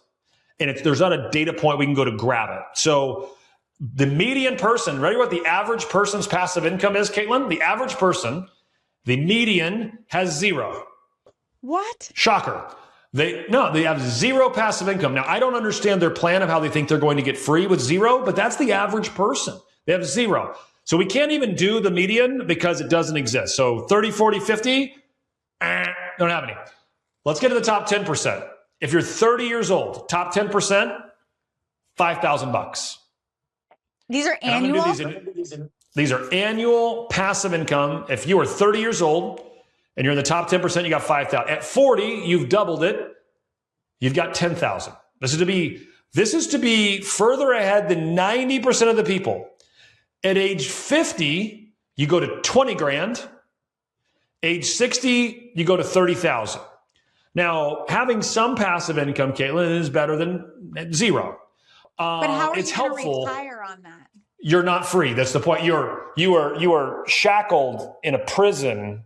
And there's not a data point we can go to grab it. So the median person, ready what the average person's passive income is, Katelyn? The average person, the median has zero. What? Shocker. They have zero passive income. Now, I don't understand their plan of how they think they're going to get free with zero, but that's the average person. They have zero. So we can't even do the median because it doesn't exist. So 30, 40, 50, don't have any. Let's get to the top 10%. If you're 30 years old, top 10%, $5,000. These are annual? These are annual passive income. If you are 30 years old and you're in the top 10%, you got 5,000. At 40, you've doubled it. You've got 10,000. This is to be further ahead than 90% of the people. At age 50, you go to 20 grand. Age 60, you go to 30,000. Now, having some passive income, Katelyn, is better than zero. But how are it's you going to helpful. retire on that? You're not free. That's the point. You are shackled in a prison,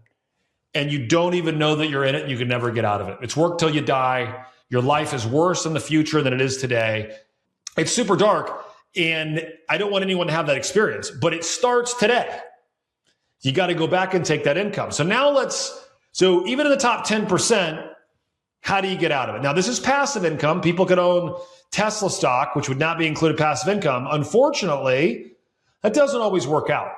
and you don't even know that you're in it. And you can never get out of it. It's work till you die. Your life is worse in the future than it is today. It's super dark, and I don't want anyone to have that experience. But it starts today. You got to go back and take that income. So now so even in the top 10%. How do you get out of it? Now, this is passive income. People could own Tesla stock, which would not be included passive income. Unfortunately, that doesn't always work out.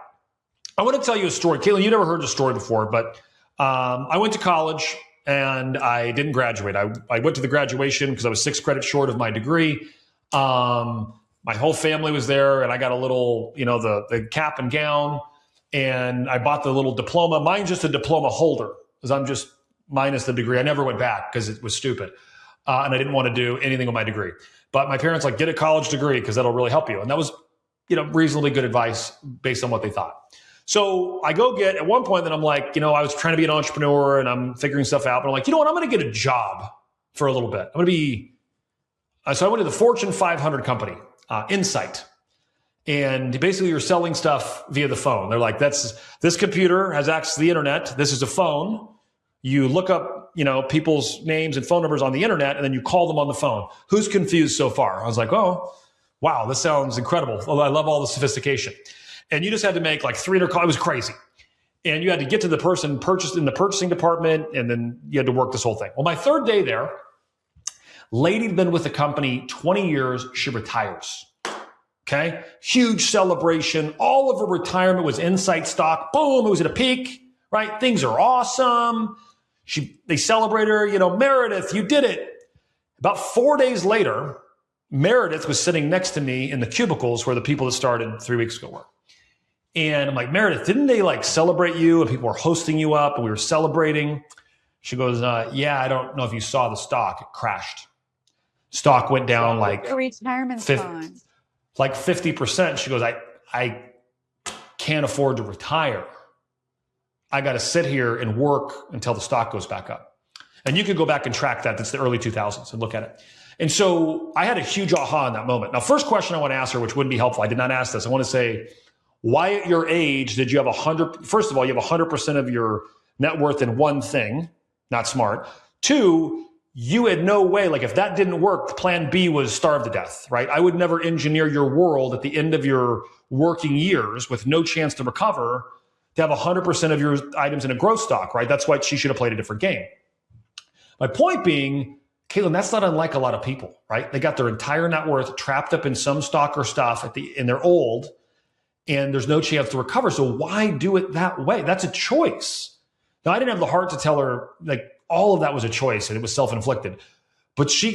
I want to tell you a story. Katelyn, you never heard the story before, but I went to college and I didn't graduate. I went to the graduation because I was 6 credits short of my degree. My whole family was there, and I got a little, the cap and gown, and I bought the little diploma. Mine's just a diploma holder because I'm just minus the degree. I never went back because it was stupid. And I didn't want to do anything with my degree. But my parents get a college degree because that'll really help you. And that was, reasonably good advice based on what they thought. So I go at one point, then I'm like, I was trying to be an entrepreneur and I'm figuring stuff out. But I'm like, you know what? I'm going to get a job for a little bit. So I went to the Fortune 500 company, Insight. And basically you're selling stuff via the phone. They're like, this computer has access to the internet. This is a phone. You look up, people's names and phone numbers on the internet, and then you call them on the phone. Who's confused so far? I was like, oh, wow, this sounds incredible. I love all the sophistication. And you just had to make 300 calls. It was crazy. And you had to get to the person purchased in the purchasing department, and then you had to work this whole thing. Well, my third day there, lady had been with the company 20 years. She retires. Okay. Huge celebration. All of her retirement was Insight stock. Boom. It was at a peak, right? Things are awesome. They celebrate her, Meredith, you did it. About 4 days later, Meredith was sitting next to me in the cubicles where the people that started 3 weeks ago were. And I'm like, Meredith, didn't they like celebrate you and people were hosting you up and we were celebrating? She goes, yeah, I don't know if you saw the stock. It crashed. Stock went down like a retirement fund. Like 50%. She goes, I can't afford to retire. I got to sit here and work until the stock goes back up. And you could go back and track that. That's the early 2000s and look at it. And so I had a huge aha in that moment. Now, first question I want to ask her, which wouldn't be helpful. I did not ask this. I want to say, why at your age did you have 100? First of all, you have 100% of your net worth in one thing. Not smart. Two, you had no way, like if that didn't work, plan B was starve to death, right? I would never engineer your world at the end of your working years with no chance to recover to have 100% of your items in a growth stock, right? That's why she should have played a different game. My point being, Katelyn, that's not unlike a lot of people, right? They got their entire net worth trapped up in some stock or stuff and they're old and there's no chance to recover. So why do it that way? That's a choice. Now, I didn't have the heart to tell her like all of that was a choice and it was self-inflicted. But she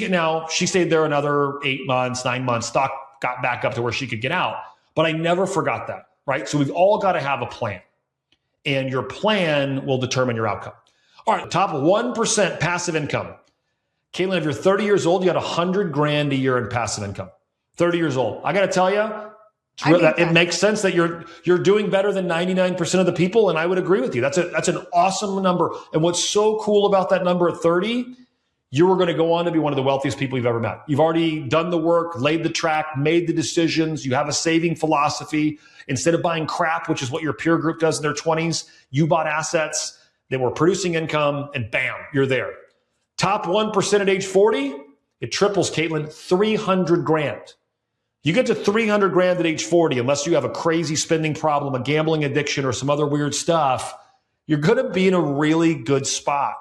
stayed there another 8 months, 9 months, stock got back up to where she could get out. But I never forgot that, right? So we've all got to have a plan. And your plan will determine your outcome. All right, top 1% passive income. Katelyn, if you're 30 years old, you got $100,000 a year in passive income. 30 years old. I got to tell you, it makes sense that you're doing better than 99% of the people, and I would agree with you. That's an awesome number. And what's so cool about that number at 30, you are going to go on to be one of the wealthiest people you've ever met. You've already done the work, laid the track, made the decisions. You have a saving philosophy. Instead of buying crap, which is what your peer group does in their 20s, you bought assets that were producing income, and bam, you're there. Top 1% at age 40, it triples, Katelyn, $300,000. You get to $300,000 at age 40, unless you have a crazy spending problem, a gambling addiction, or some other weird stuff, you're going to be in a really good spot.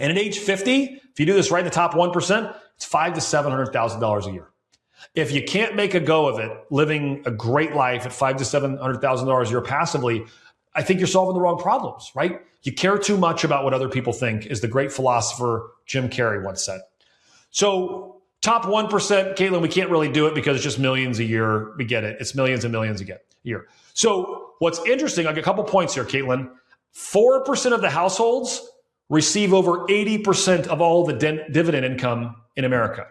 And at age 50, if you do this right in the top 1%, it's $500,000 to $700,000 a year. If you can't make a go of it, living a great life at $500,000 to $700,000 a year passively, I think you're solving the wrong problems, right? You care too much about what other people think, is the great philosopher Jim Carrey once said. So top 1%, Katelyn, we can't really do it because it's just millions a year. We get it. It's millions and millions a year. So what's interesting, I got a couple points here, Katelyn. 4% of the households receive over 80% of all the dividend income in America.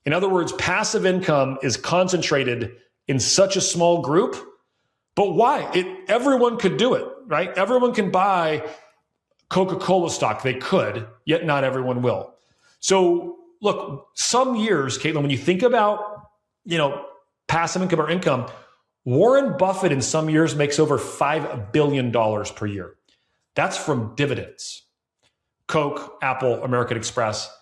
In other words, passive income is concentrated in such a small group. But why? Everyone could do it, right? Everyone can buy Coca-Cola stock. They could, yet not everyone will. So look, some years, Katelyn, when you think about, passive income or income, Warren Buffett in some years makes over $5 billion per year. That's from dividends. Coke, Apple, American Express.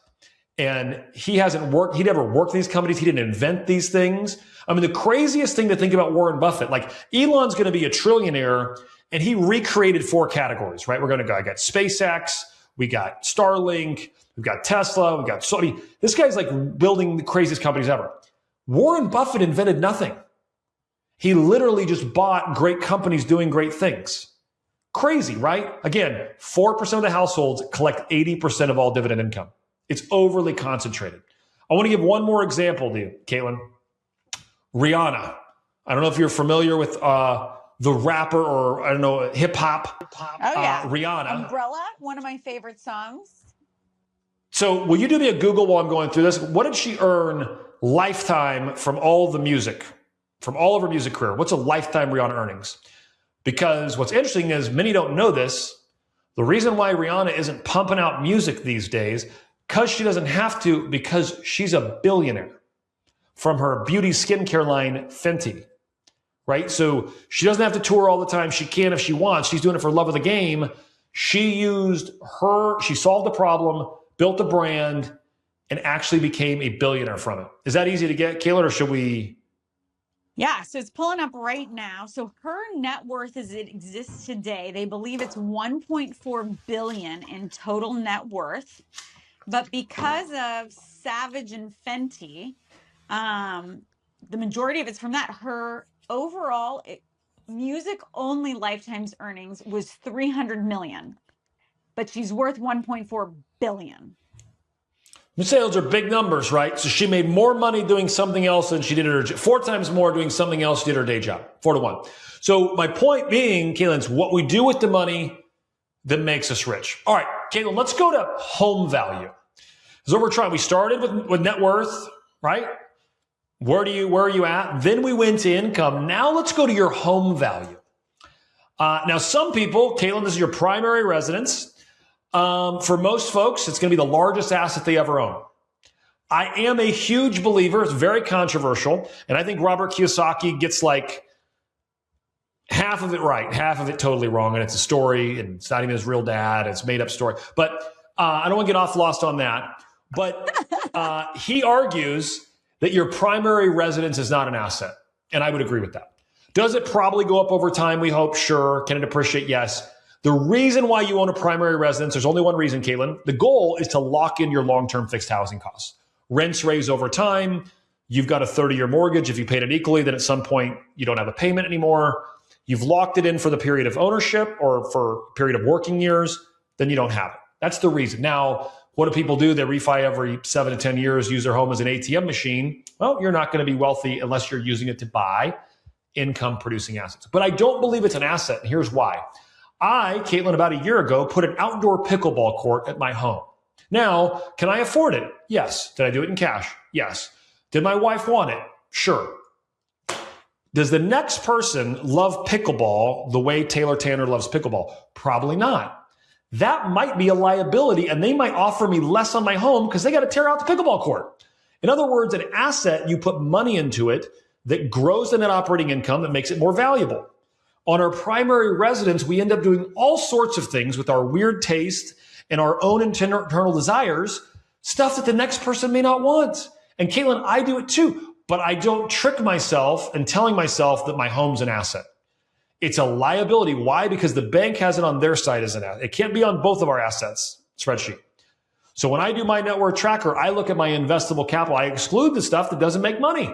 And he never worked these companies. He didn't invent these things. I mean, the craziest thing to think about Warren Buffett, like Elon's going to be a trillionaire and he recreated 4 categories, right? I got SpaceX, we got Starlink, we've got Tesla, we got Sony. This guy's like building the craziest companies ever. Warren Buffett invented nothing. He literally just bought great companies doing great things. Crazy, right? Again, 4% of the households collect 80% of all dividend income. It's overly concentrated. I want to give one more example to you, Katelyn. Rihanna. I don't know if you're familiar with the rapper or, I don't know, hip hop. Oh, yeah. Rihanna. Umbrella, one of my favorite songs. So will you do me a Google while I'm going through this? What did she earn lifetime from all the music, from all of her music career? What's a lifetime Rihanna earnings? Because what's interesting is many don't know this. The reason why Rihanna isn't pumping out music these days, because she doesn't have to, because she's a billionaire from her beauty skincare line, Fenty, right? So she doesn't have to tour all the time. She can if she wants. She's doing it for love of the game. She solved the problem, built a brand, and actually became a billionaire from it. Is that easy to get, Katelyn, or should we? Yeah, so it's pulling up right now. So her net worth as it exists today, they believe it's $1.4 billion in total net worth. But because of Savage and Fenty, the majority of it's from that. Her overall music-only lifetime's earnings was $300 million, but she's worth $1.4 billion. Let's say those are big numbers, right? So she made more money doing something else than she did at her job. 4 times more doing something else she did her day job. 4 to 1. So my point being, Katelyn, is what we do with the money that makes us rich. All right, Katelyn, let's go to home value. That's what we're trying. We started with net worth, right? Where are you at? Then we went to income. Now let's go to your home value. Now, some people, Katelyn, this is your primary residence. For most folks, it's going to be the largest asset they ever own. I am a huge believer. It's very controversial. And I think Robert Kiyosaki gets like half of it right, half of it totally wrong. And it's a story, and it's not even his real dad. It's a made up story. But I don't want to get lost on that. But he argues that your primary residence is not an asset. And I would agree with that. Does it probably go up over time? We hope. Sure. Can it appreciate? Yes. The reason why you own a primary residence, there's only one reason, Katelyn. The goal is to lock in your long-term fixed housing costs. Rents raise over time. You've got a 30-year mortgage. If you paid it equally, then at some point you don't have a payment anymore. You've locked it in for the period of ownership or for a period of working years, then you don't have it. That's the reason. Now, what do people do? They refi every 7 to 10 years, use their home as an ATM machine. Well, you're not going to be wealthy unless you're using it to buy income-producing assets. But I don't believe it's an asset, and here's why. I, Katelyn, about a year ago, put an outdoor pickleball court at my home. Now, can I afford it? Yes. Did I do it in cash? Yes. Did my wife want it? Sure. Does the next person love pickleball the way Taylor Tanner loves pickleball? Probably not. That might be a liability, and they might offer me less on my home because they got to tear out the pickleball court. In other words, an asset, you put money into it that grows the net operating income that makes it more valuable. On our primary residence, we end up doing all sorts of things with our weird taste and our own internal desires, stuff that the next person may not want. And Katelyn, I do it too, but I don't trick myself and telling myself that my home's an asset. It's a liability. Why? Because the bank has it on their side as an asset. It can't be on both of our assets spreadsheet. So when I do my net worth tracker, I look at my investable capital. I exclude the stuff that doesn't make money.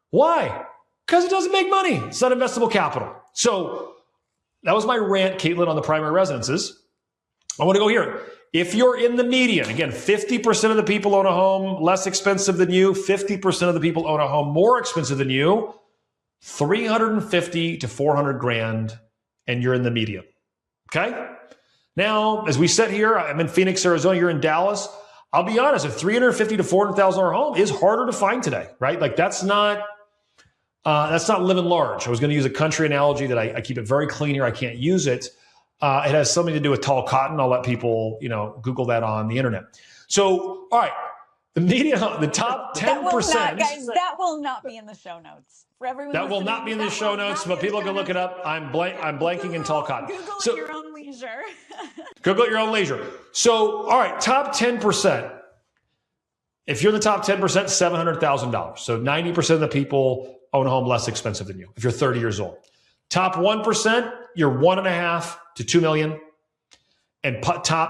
Why? Because it doesn't make money. It's not investable capital. So that was my rant, Katelyn, on the primary residences. I want to go here. If you're in the median, again, 50% of the people own a home less expensive than you, 50% of the people own a home more expensive than you, 350 to 400 grand, and you're in the median. Okay? Now, as we sit here, I'm in Phoenix, Arizona, you're in Dallas. I'll be honest, a $350 to $400,000 home is harder to find today, right? Like that's not living large. I was going to use a country analogy that I keep it very clean here. I can't use it. It has something to do with tall cotton. I'll let people, Google that on the internet. So, all right, the median, the top 10%. That will not be in the show notes. For everyone that will not be in the show notes, but people can look it up. I'm blanking in tall cotton. Google at your own leisure. Google at your own leisure. So, all right, top 10%. If you're in the top 10%, $700,000. So 90% of the people own a home less expensive than you if you're 30 years old. Top 1%, you're 1.5 to 2 million. And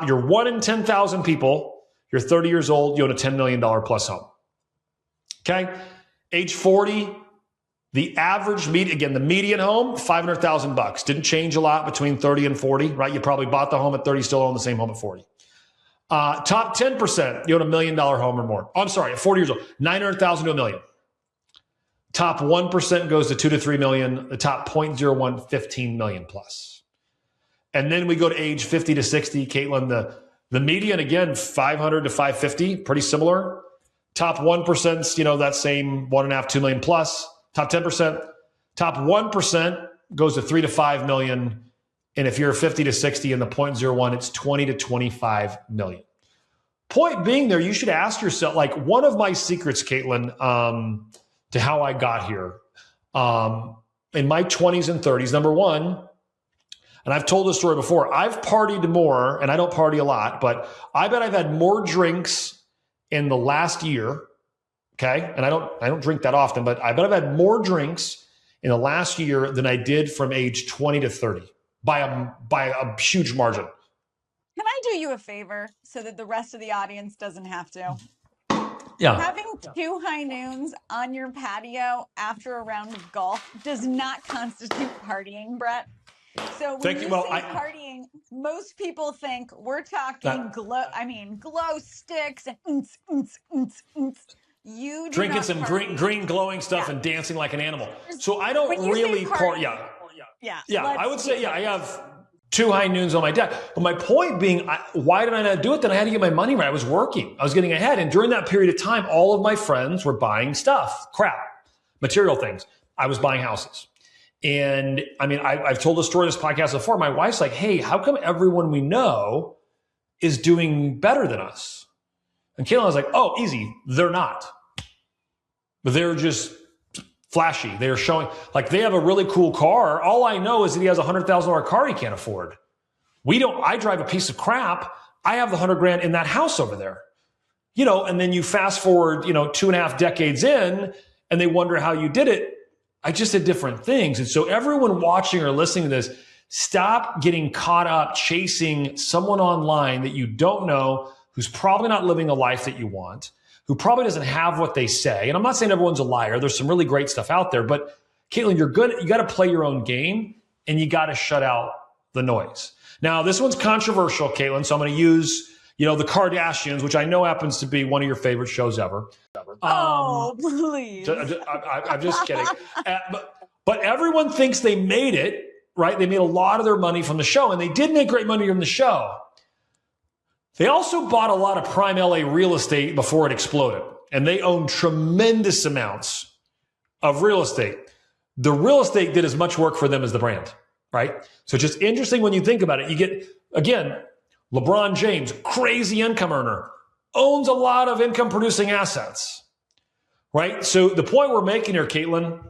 you're 1 in 10,000 people, you're 30 years old, you own a $10 million plus home. Okay? Age 40, the average the median home, $500,000. Didn't change a lot between 30 and 40, right? You probably bought the home at 30, still own the same home at 40. Top 10%, you own $1 million home or more. Oh, I'm sorry, at 40 years old, 900,000 to $1 million. Top 1% goes to 2 to 3 million. The top 0.01, 15 million plus. And then we go to age 50 to 60. Katelyn, the median, again, 500 to 550, pretty similar. Top 1%, that same 1.5, 2 million plus. Top 10%. Top 1% goes to 3 to 5 million. And if you're 50 to 60 in the 0.01, it's 20 to 25 million. Point being there, you should ask yourself, like one of my secrets, Katelyn, to how I got here. In my 20s and 30s, number one, and I've told this story before, I've partied more, and I don't party a lot, but I bet I've had more drinks in the last year, okay? And I don't drink that often, but I bet I've had more drinks in the last year than I did from age 20 to 30 by a huge margin. Can I do you a favor so that the rest of the audience doesn't have to? Yeah. Having 2 high noons on your patio after a round of golf does not constitute partying, Brett. So when Thank you you. Well, say partying, most people think we're talking glow sticks and You do drinking not some party. green glowing stuff and dancing like an animal. So I don't really party. Yeah, I would say, I have 2 high noons on my deck. But my point being, why did I not do it? Then I had to get my money right. I was working. I was getting ahead. And during that period of time, all of my friends were buying stuff, crap, material things. I was buying houses. And I mean, I've told the story in this podcast before. My wife's like, hey, how come everyone we know is doing better than us? And Katelyn was like, oh, easy. They're not. But they're just flashy. They're showing, like, they have a really cool car. All I know is that he has a $100,000 car he can't afford. I drive a piece of crap. I have the $100,000 in that house over there. And then you fast forward, 2.5 decades in, and they wonder how you did it. I just did different things. And so everyone watching or listening to this, stop getting caught up chasing someone online that you don't know, who's probably not living a life that you want, who probably doesn't have what they say. And I'm not saying everyone's a liar. There's some really great stuff out there. But Katelyn, you got to play your own game, and you got to shut out the noise. Now, this one's controversial, Katelyn, so I'm going to use, the Kardashians, which I know happens to be one of your favorite shows ever. Oh, please. I'm just kidding. But everyone thinks they made it, right? They made a lot of their money from the show, and they did make great money from the show. They also bought a lot of prime LA real estate before it exploded, and they own tremendous amounts of real estate. The real estate did as much work for them as the brand, right? So it's just interesting when you think about it. You get, again, LeBron James, crazy income earner, owns a lot of income producing assets, right? So the point we're making here, Katelyn,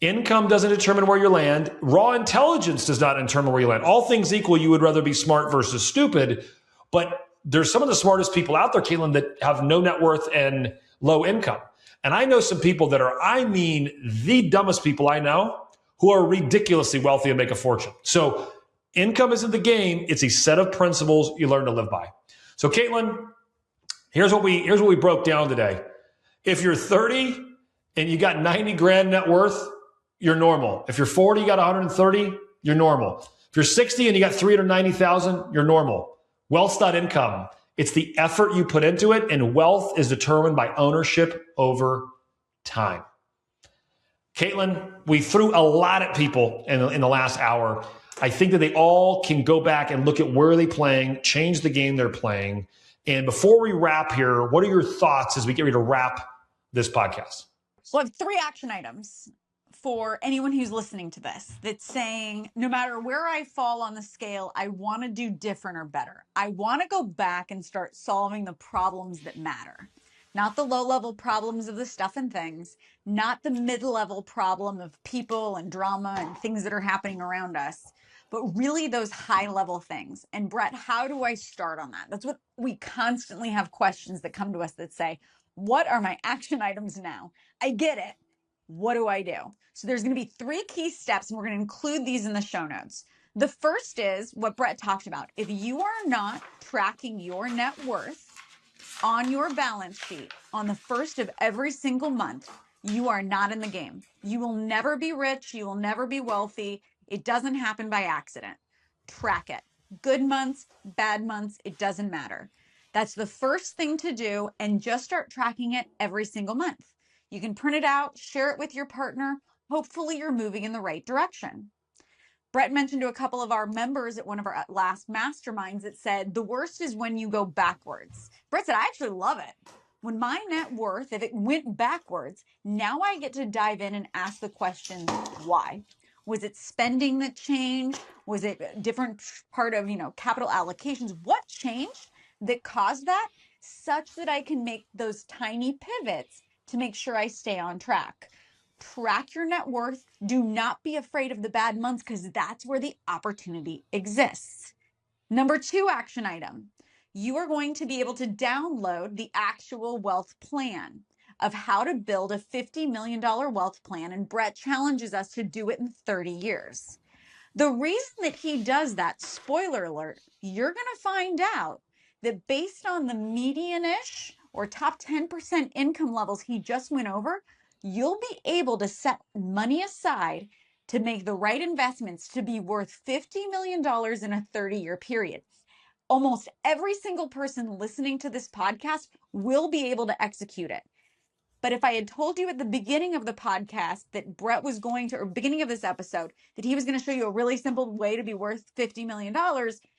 income doesn't determine where you land. Raw intelligence does not determine where you land. All things equal, you would rather be smart versus stupid. But there's some of the smartest people out there, Katelyn, that have no net worth and low income. And I know some people that are, the dumbest people I know, who are ridiculously wealthy and make a fortune. So income isn't the game. It's a set of principles you learn to live by. So Katelyn, here's what we broke down today. If you're 30 and you got 90 grand net worth, you're normal. If you're 40, you got 130, you're normal. If you're 60 and you got 390,000, you're normal. Wealth's not income. It's the effort you put into it, and wealth is determined by ownership over time. Katelyn, we threw a lot at people in the last hour. I think that they all can go back and look at where they're playing, change the game they're playing. And before we wrap here, what are your thoughts as we get ready to wrap this podcast? So I have 3 action items for anyone who's listening to this that's saying, no matter where I fall on the scale, I want to do different or better. I want to go back and start solving the problems that matter. Not the low-level problems of the stuff and things, not the mid-level problem of people and drama and things that are happening around us, but really those high-level things. And Brett, how do I start on that? That's what we constantly have questions that come to us that say, what are my action items now? I get it. What do I do? So there's going to be 3 key steps, and we're going to include these in the show notes. The first is what Brett talked about. If you are not tracking your net worth on your balance sheet on the first of every single month, you are not in the game. You will never be rich. You will never be wealthy. It doesn't happen by accident. Track it. Good months, bad months, it doesn't matter. That's the first thing to do, and just start tracking it every single month. You can print it out, share it with your partner. Hopefully you're moving in the right direction. Brett mentioned to a couple of our members at one of our last masterminds that said, the worst is when you go backwards. Brett said, I actually love it. When my net worth, if it went backwards, now I get to dive in and ask the question, why? Was it spending that changed? Was it a different part of, capital allocations? What changed that caused that, such that I can make those tiny pivots to make sure I stay on track? Track your net worth. Do not be afraid of the bad months, because that's where the opportunity exists. Number 2 action item. You are going to be able to download the actual wealth plan of how to build a $50 million wealth plan. And Brett challenges us to do it in 30 years. The reason that he does that, spoiler alert, you're going to find out that based on the median-ish or top 10% income levels he just went over, you'll be able to set money aside to make the right investments to be worth $50 million in a 30-year period. Almost every single person listening to this podcast will be able to execute it. But if I had told you at the beginning of the podcast that Brett was going to, or beginning of this episode, that he was going to show you a really simple way to be worth $50 million,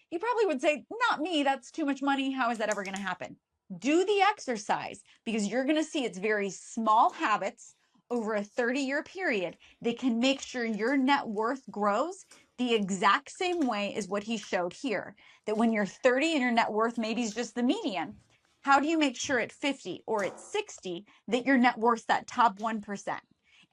you probably would say, not me, that's too much money. How is that ever going to happen? Do the exercise, because you're going to see it's very small habits over a 30-year period that can make sure your net worth grows the exact same way as what he showed here. That when you're 30 and your net worth maybe is just the median, how do you make sure at 50 or at 60 that your net worth's that top 1%?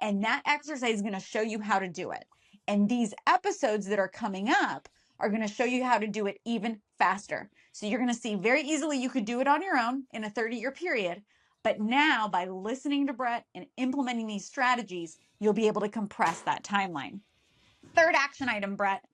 And that exercise is going to show you how to do it. And these episodes that are coming up are going to show you how to do it even faster. So you're going to see very easily you could do it on your own in a 30-year period. But now by listening to Brett and implementing these strategies, you'll be able to compress that timeline. Third action item, Brett,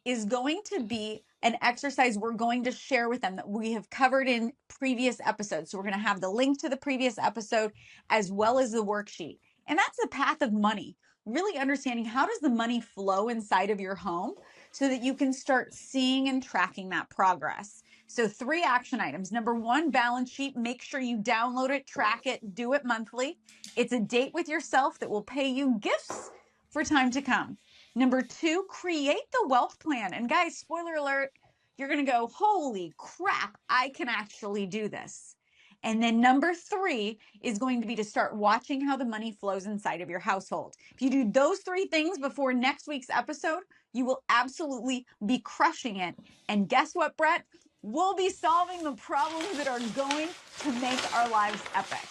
is going to be an exercise we're going to share with them that we have covered in previous episodes. So we're going to have the link to the previous episode as well as the worksheet. And that's the path of money, really understanding how does the money flow inside of your home so that you can start seeing and tracking that progress. So 3 action items. Number 1, balance sheet. Make sure you download it, track it, do it monthly. It's a date with yourself that will pay you gifts for time to come. Number 2, create the wealth plan. And guys, spoiler alert, you're going to go, holy crap, I can actually do this. And then number 3 is going to be to start watching how the money flows inside of your household. If you do those 3 things before next week's episode, you will absolutely be crushing it. And guess what, Brett? We'll be solving the problems that are going to make our lives epic.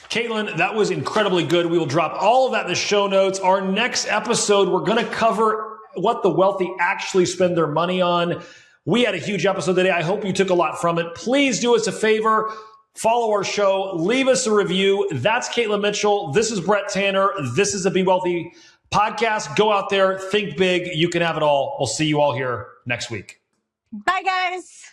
Katelyn, that was incredibly good. We will drop all of that in the show notes. Our next episode, we're going to cover what the wealthy actually spend their money on. We had a huge episode today. I hope you took a lot from it. Please do us a favor. Follow our show. Leave us a review. That's Katelyn Mitchell. This is Brett Tanner. This is the Be Wealthy podcast. Go out there. Think big. You can have it all. We'll see you all here next week. Bye, guys.